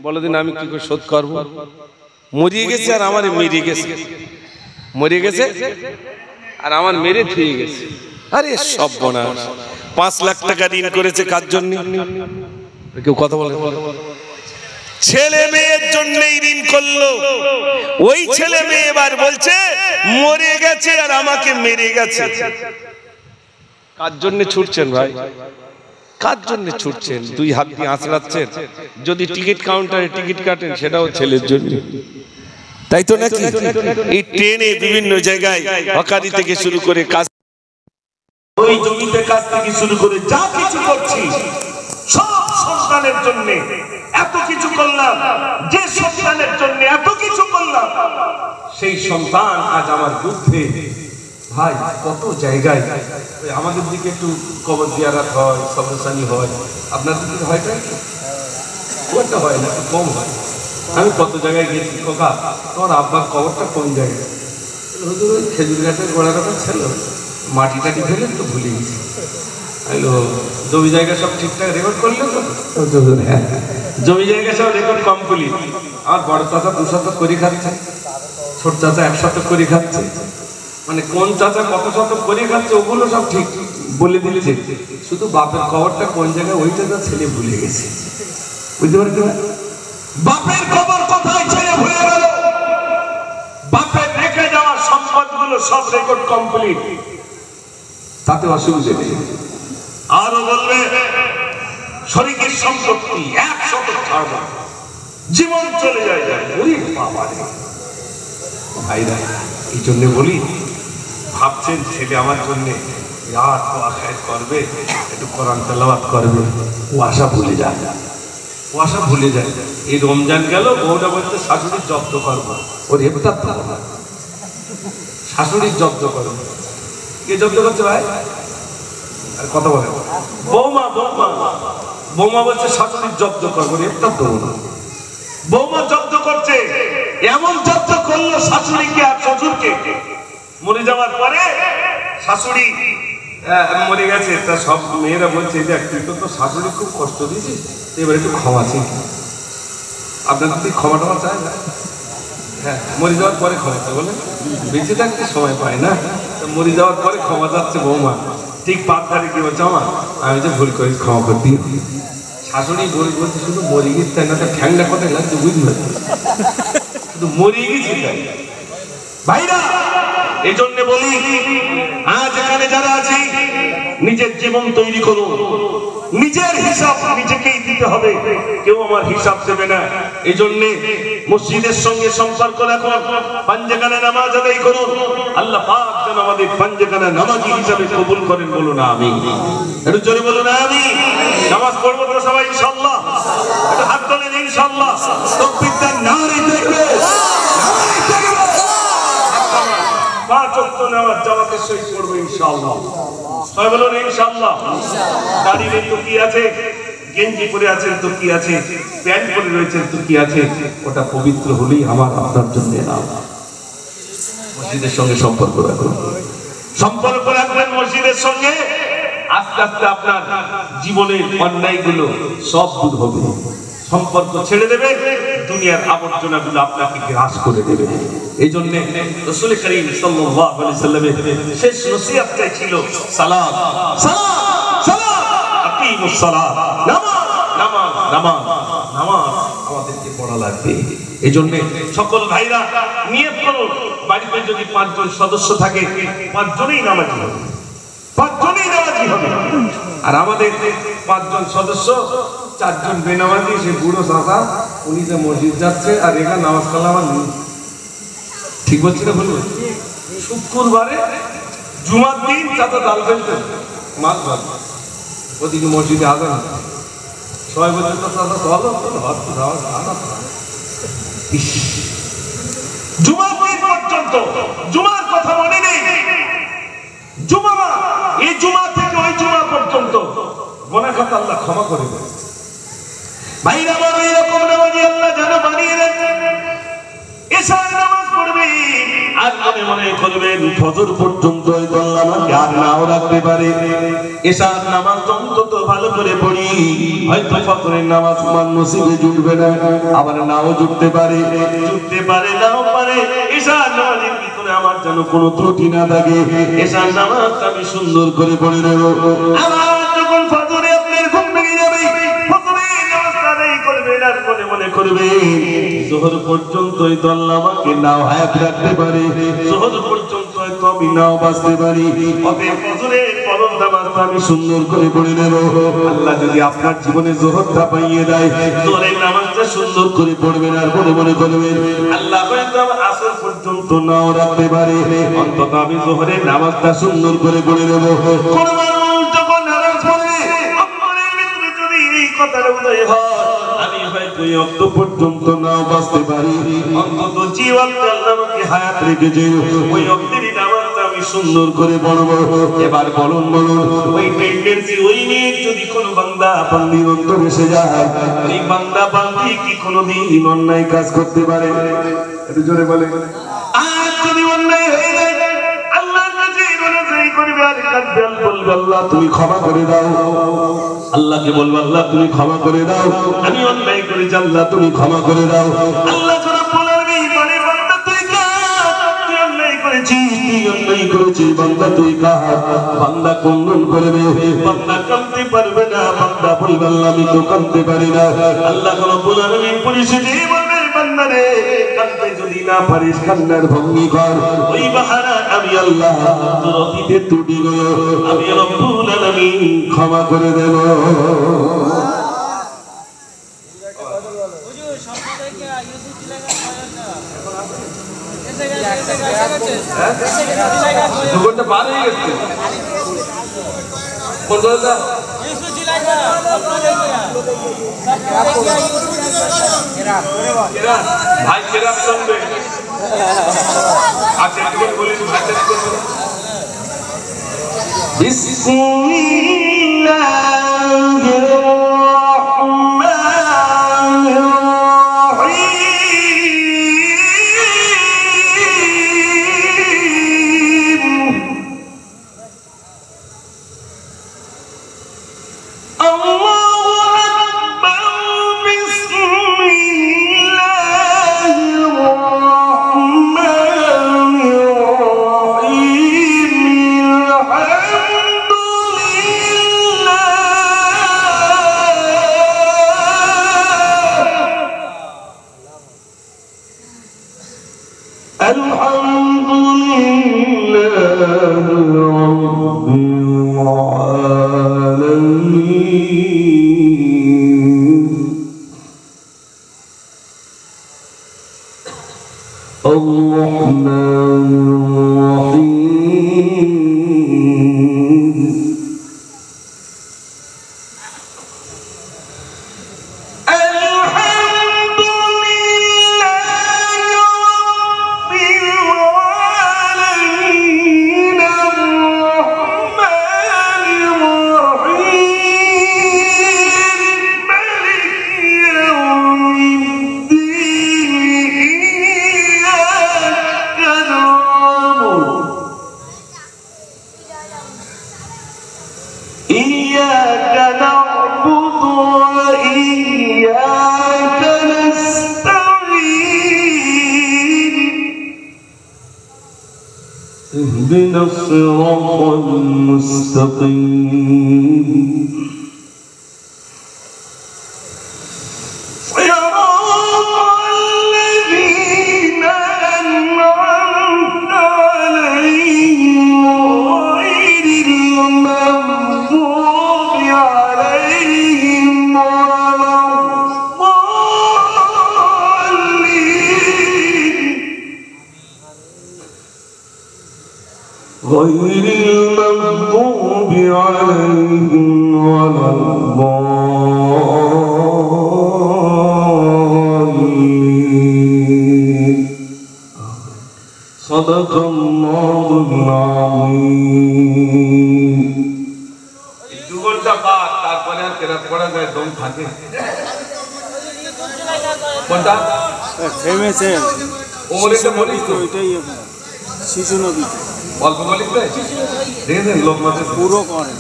বলে দিন আমি কি করে শোধ করবো? মরিয়ে গেছে আর আমার মেরে গেছে, মরিয়ে গেছে আর আমার মেরে থুয়ে গেছে। আরে সব বোনা 5 লাখ টাকা ঋণ করেছে কার জন্য? কেউ কথা বলে? ছেলে মেয়ের জন্যই ঋণ করলো। ওই ছেলে মেয়ে এবার বলছে মরে গেছে আর আমাকে মেরে গেছে। কার জন্য ছুটছেন ভাই? কার জন্য ছুটছেন? 2 হাত দিয়ে আঁচড়াচ্ছেন। যদি টিকিট কাউন্টারে টিকিট কাটেন সেটাও ছেলের জন্য, তাই তো নাকি? এই ট্রেনে বিভিন্ন জায়গায় হকারি থেকে শুরু করে কাজ, ওই জমিতে কাজ থেকে শুরু করে যা কিছু করছি সব সন্তানের জন্য। এত কিছু করলাম, যে সন্তানের জন্য এত কিছু করলাম, সেই সন্তান আজ আমার বুদ্ধে। ভাই কত জায়গায় আমাদের দিকে একটু কবর জিয়ারত হয়, কবরস্থানি হয়, আপনাদের দিকে হয় না? ওটা হয় না, একটু কম হয়। আমি কত জায়গায় গেছি, কাকা তোমার আব্বার কবরটা কোন জায়গায়? হুজুর ওই খেজুর গাছের গোড়া কথা ছিল, মাটি টাটি ফেলে তো ভুলে গেছি। হ্যালো, জমি জায়গা সব ঠিকঠাক রেকর্ড করলে তো? হ্যাঁ, জমি জায়গা সব রেকর্ড কমপ্লিট। আমার বড় চাচা 2 শতক করে খাচ্ছে, ছোট চাচা 1 শতক করে খাচ্ছে, মানে কোন চাচা কত শতক করে খাচ্ছে ওগুলো সব ঠিক বলে দিয়েছে। শুধু বাপের কবরটা কোন জায়গায় ওইটা তার ছেলে ভুলে গেছে। বুঝতে পারছো? বাপের কবর কোথায় ছেলে ভুলে গেল? বাপের রেখে যাওয়া সম্পদগুলো সব রেকর্ড কমপ্লিট, তাতে অসুবিধা নেই। আরো বলবে শরীরের সম্পত্তি 1 শতক ছাড়ব, জীবন চলে যায়। ওরে বাবা রে ভাইরা, এই জন্য বলি ভাবছেন ছেলে আমার জন্য বিরাট ওয়াকায়াত করবে, একটু কোরআন তেলাওয়াত করবে, ও আশা ভুলে যায়, ও আশা ভুলে যায়। এই রমজান গেল, বউটা বলতে শাশুড়ির জব্দ করবো, ওর হেফতার থাকবো না, শাশুড়ির জব্দ করবো। কে জব্দ করছে ভাই? আর কথা বলে বৌমা, বৌমা বৌমা বলছে শাশুড়ির জব্দ করবো, হেফতার দেবো না। বৌমা জব্দ করছে, এমন জব্দ করলো শাশুড়িকে আর শ্বশুরকে। মরে যাওয়ার পরে শাশুড়ি মরে গেছে, তা সব মেয়েরা বলছে যে তুই তো শাশুড়ি খুব কষ্ট দিয়েছিস, এবার একটু ক্ষমা চাই। আপনার যদি ক্ষমা টমা চায় না, হ্যাঁ মরে যাওয়ার পরে ক্ষমা চায় বলে, বেঁচে থাকতে সময় পায় না, মরে যাওয়ার পরে ক্ষমা যাচ্ছে বৌমা, ঠিক 5 তারিখে বলছে আমার আমি যে ভুল করি ক্ষমা করে দিই। শাশুড়ি বলে বলছে শুধু মরে গেছে তাই না, তার ঠ্যাংটা কোথায় লাগছে বুঝবে, শুধু মরে গেছে তাই। ভাইরা এই জন্য বলি, আজ এখানে যারা আছে নিজের জীবন তৈরি করুন, নিজের হিসাব নিজেকেই দিতে হবে, কেউ আমার হিসাব দেবে না। এই জন্য মসজিদের সঙ্গে সম্পর্ক রাখুন, পাঞ্জেখানে নামাজ আদায় করুন, আল্লাহ পাক যেন আমাদের পাঞ্জেখানে নামাজি হিসাবে কবুল করেন, বলুন আমিন। একটু জোরে বলুন আমিন। নামাজ পড়বো তো সবাই ইনশাআল্লাহ, একটু হাত তোলেন ইনশাআল্লাহ, তাকবীর দেন, নারে তাকবীর, নারে তাকবীর। 5 ওয়াক্ত নামাজ জামাতের সহিত পড়বো ইনশাআল্লাহ, সবাই বলুন ইনশাআল্লাহ। দাড়িতে তো কি আছে, গেঞ্জি পরে আছেন তো কি আছে, প্যান্ট পরে রয়েছেন তো কি আছে, ওটা পবিত্র হলেই আমার আপনার জন্য না। মসজিদের সঙ্গে সম্পর্ক রাখুন, সম্পর্ক রাখবেন মসজিদের সঙ্গে, আস্তে আস্তে আপনার জীবনের অন্যায়গুলো সব দূর হবে। সম্পর্ক ছেড়ে দেবে, দুনিয়ার আবর্জনাগুলো আপনাকে গ্রাস করে দেবে। এই জন্য রাসূল করিম সাল্লাল্লাহু আলাইহি সাল্লামের শেষ নসিহতটাই ছিল সালাত, সালাত, সালাত, আকিমুস সালাত, নামাজ, নামাজ, নামাজ, নামাজ আমাদেরকে পড়া লাগবে। এই জন্য সকল ভাইরা নিয়ত করুন, বাড়িতে যদি 5 জন সদস্য থাকে 5 জনই নামাজি হবে, 5 জনই নামাজি হবে। আর আমাদের 5 জন সদস্য 4 জন বেনামাজি, সে বুড়ো চাচা, উনি যে মসজিদ যাচ্ছে আর এখানে নামাজ কালাম নেই। ঠিক বলছি না বলুন? শুক্রবারে জুমার দিন চাচা ডাল ফেলতেন, মাছ ভাত, ওদিকে মসজিদে আজান, সবাই বলছেন তো চাচা চলো জুমার দিন পর্যন্ত, জুমার কথা মনে নেই, জুমা এই জুমা থেকে ওই জুমা পর্যন্ত গুনাহ খাতা আল্লাহ ক্ষমা করে দেন। ভাইরা আমার এরকম নামাজি আল্লাহ যেন বানিয়ে দেন। এশার নামাজ পড়বে আর মনে মনে করবেন ফজর পর্যন্ত এই আমাকে আর নাও রাখতে পারে, এশার নামাজ অন্তত ভালো করে পড়ি, হয়তো ফজরের নামাজ আমার নসিবে জুটবে না, আবার নাও জুটতে পারে, জুটতে পারে নাও পারে। এশার নামাজের ভিতরে আমার যেন কোনো ত্রুটি না থাকে, এশার নামাজ আমি সুন্দর করে পড়ে নেব। আবার যখন ফজরে আপনার ঘুম ভেঙে যাবে, ফজরের নামাজ আদায় করবেন আর মনে মনে করবেন যোহর পর্যন্ত এই দল আমাকে নাও হায়াত রাখতে পারে, যোহর পর্যন্ত হয়তো আমি নাও বাঁচতে পারি, অতএব ফজরের ফরজ নামাজটা আমি সুন্দর করে পড়ে নেব। আল্লাহ যদি আপনার জীবনে যোহরটা পাইয়ে দেয়, যোহরের নামাজটা সুন্দর করে পড়বেন আর মনে মনে করবেন আল্লাহ হয়তো আমার আসর পর্যন্ত নাও রাখতে পারে, অন্তত আমি যোহরের নামাজটা সুন্দর করে পড়ে নেব। কোন মানুষ যখন নামাজ পড়ে আপনার ভিতরে যদি এই কথাটা উদয় হয়, আমি হয়তো এই অক্ত পর্যন্ত নাও বাঁচতে পারি, অন্তত যে ওয়াক্তে আল্লাহ আমাকে হায়াত রেখেছে ওই অক্তেরই নামাজটা আমি সুন্দর করে পড়বো। এবার বলুন বলুন, ওই টেন্ডেন্সি ওই নিয়ে যদি কোনো বান্দা বান্দির অন্তরে এসে যায়, এই বান্দা বান্দি কি কোনোদিন অন্যায় কাজ করতে পারে? একটু জোরে বলে। আর যদি অন্যায় হয়ে যায় আল্লাহর কাছে অনুযায়ী করবে আর কাঁদবে, বলবে আল্লাহ তুমি ক্ষমা করে দাও, আল্লাহকে বলবো আল্লাহ তুমি ক্ষমা করে দাও, আমি অন্যায় করেছি আল্লাহ তুমি ক্ষমা করে দাও। আল্লাহ রাব্বুল আলামিন বলে বান্দা তুই কাঁদ, তুই অন্যায় করেছিস, তুই অন্যায় করেছিস, বান্দা তুই কাঁদ। বান্দা ক্রন্দন করবে, বান্দা কাঁদতে পারবে না, বান্দা বলবে আল্লাহ আমি তো কাঁদতে পারি না। আল্লাহ রাব্বুল আলামিন পরিশেষে বলবে বান্দা রে কাঁদতে যদি না পারিস কান্নার ভঙ্গি কর, ওই বাহানা আমি আল্লাহ তোর অতীতের ত্রুটিগুলো আমি রাব্বুল আলামিন ক্ষমা করে দেব। দুঘন্টা পার হয়ে গেছে, ভাই কেরাম শুনবে, আচ্ছা বলি ভাইটা বিসমিল্লাহির রহমানির রহিম। আল্লাহু আকবার, বিসমিল্লাহ। اهدنا الصراط المستقيم غير المغضوب عليهم ولا الضالين صدق الله العظيم দুগলটা বাদ তারপরে আর কেরাত পড়া যায় দম থাকে কোনটা ফেমেছে ওমরেটা বলিস তো ওইটাই শিশু নবী অল্প বলিস তো দেখেছেন লোক মাঝে পুরো করেন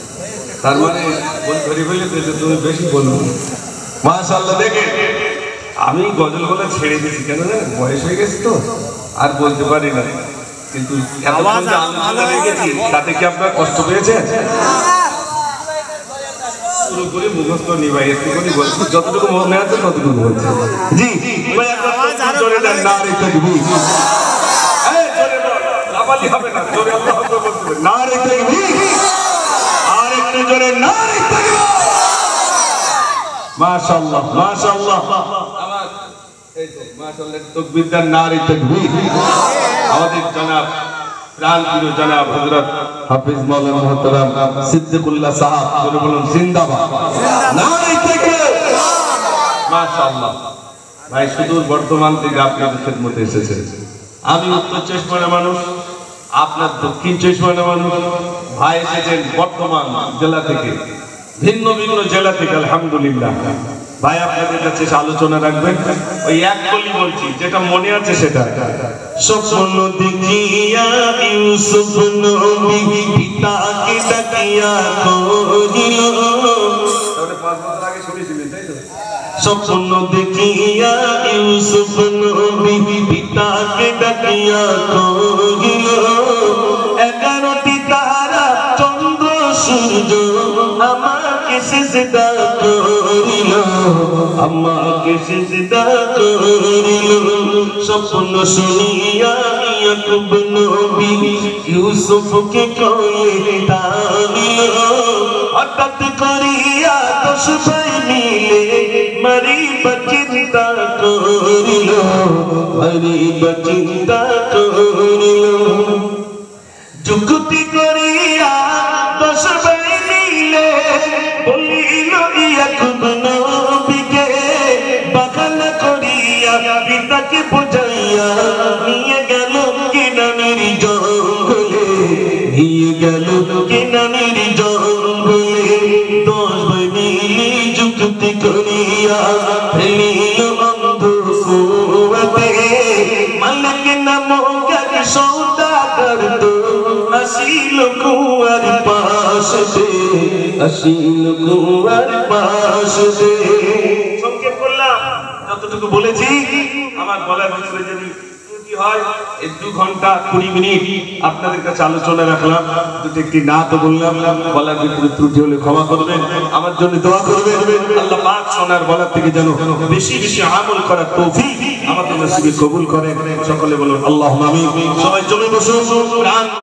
তার মানে বল ধরে ফেলে যে তুমি বেশি বলবো মাশাআল্লাহ দেখে আমি গজল বলে ছেড়ে দিয়েছি কেন জানেন বয়স হয়ে গেছে তো আর বলতে পারি না কিন্তু এতক্ষণ যে আলোচনা রেখেছি তাতে কি আপনার কষ্ট পেয়েছেন পুরোপুরি মুখস্থ নেই ভাই একটুখানি বলছি যতটুকু মনে আছে ততটুকু বলছি জি ভাই একবার জোরে দেন না রে তাকবীর এই জোরে বল লাফালি হবে না জোরে আল্লাহু আকবার বলতে হবে না রে তাকবীর আর একটু জোরে না রে তাকবীর মাশাআল্লাহ মাশাআল্লাহ আমার এই তো মাশাআল্লাহ তাকবীর দেন না রে তাকবীর আমাদের জনাব প্রাণপ্রিয় জনাব হযরত হাফেজ মাওলানা মুহতারাম সিদ্দিকুল্লাহ সাহেব জোরে বলুন জিন্দাবাদ নারে তাকবীর মাশাআল্লাহ ভাই সুদূর বর্তমান থেকে আপনাদের খেদমতে এসেছেন আমি উত্তর চশমার মানুষ আপনার দক্ষিণ চশমার মানুষ ভাই এসেছেন বর্তমান জেলা থেকে ভিন্ন ভিন্ন জেলা থেকে আলহামদুলিল্লাহ ভাই আপনাদের কাছে আলোচনা রাখবেন ওই এক কলি বলছি যেটা মনে আছে সেটা স্বপ্ন দেখিয়া ইউসুফ নবী পিতাকে ডাকিয়া কহিল তাহলে 5 বছর আগে শুনেছিলেন তাই তো স্বপ্ন দেখিয়া ইউসুফ নবী পিতাকে ডাকিয়া কহিল 11টি তারা চন্দ্র সূর্য আমাকে সিজদা করিল আমাকে সিজদা করিল স্বপ্ন শুনিয়া ইয়াকুব নবী ইউসুফকে কয়ে টানিল হঠাৎ করিয়া 10 ভাই মিলে মরিব চিন্তা করিল মরিব চিন্তা করিল যুক্তি করিয়া 10 ভাই মিলে বলিল ইয়াকুব নবীকে বাগান করিয়া পিতাকে বুঝাইয়া নিয়ে গেল কেনানের জঙ্গলে নিয়ে গেল কেনানের জঙ্গলে 10 ভাই মিলে যুক্তি করিয়া ফেলিল অন্ধ কুয়াতে মালিক নামক এক সওদাগর তো আসিল কুয়ার পাশে আসিল কুয়ার পাশে সংক্ষেপ করলাম যতটুকু বলেছি আমার গলার ভিতরে যদি কি হয় এই 2 ঘন্টা 20 মিনিট আপনাদের কাছে আলোচনা রাখলাম, দুটো একটি না তো বললাম, বলার ভিতরে ত্রুটি হলে ক্ষমা করবেন, আমার জন্য দোয়া করবেন। আল্লাহ পাক শোনার বলার থেকে যেন বেশি বেশি আমল করার তৌফিক আমাদের নসিবে কবুল করেন। সকলে বলুন আল্লাহুম্মা আমিন। সবাই জমে বসুন।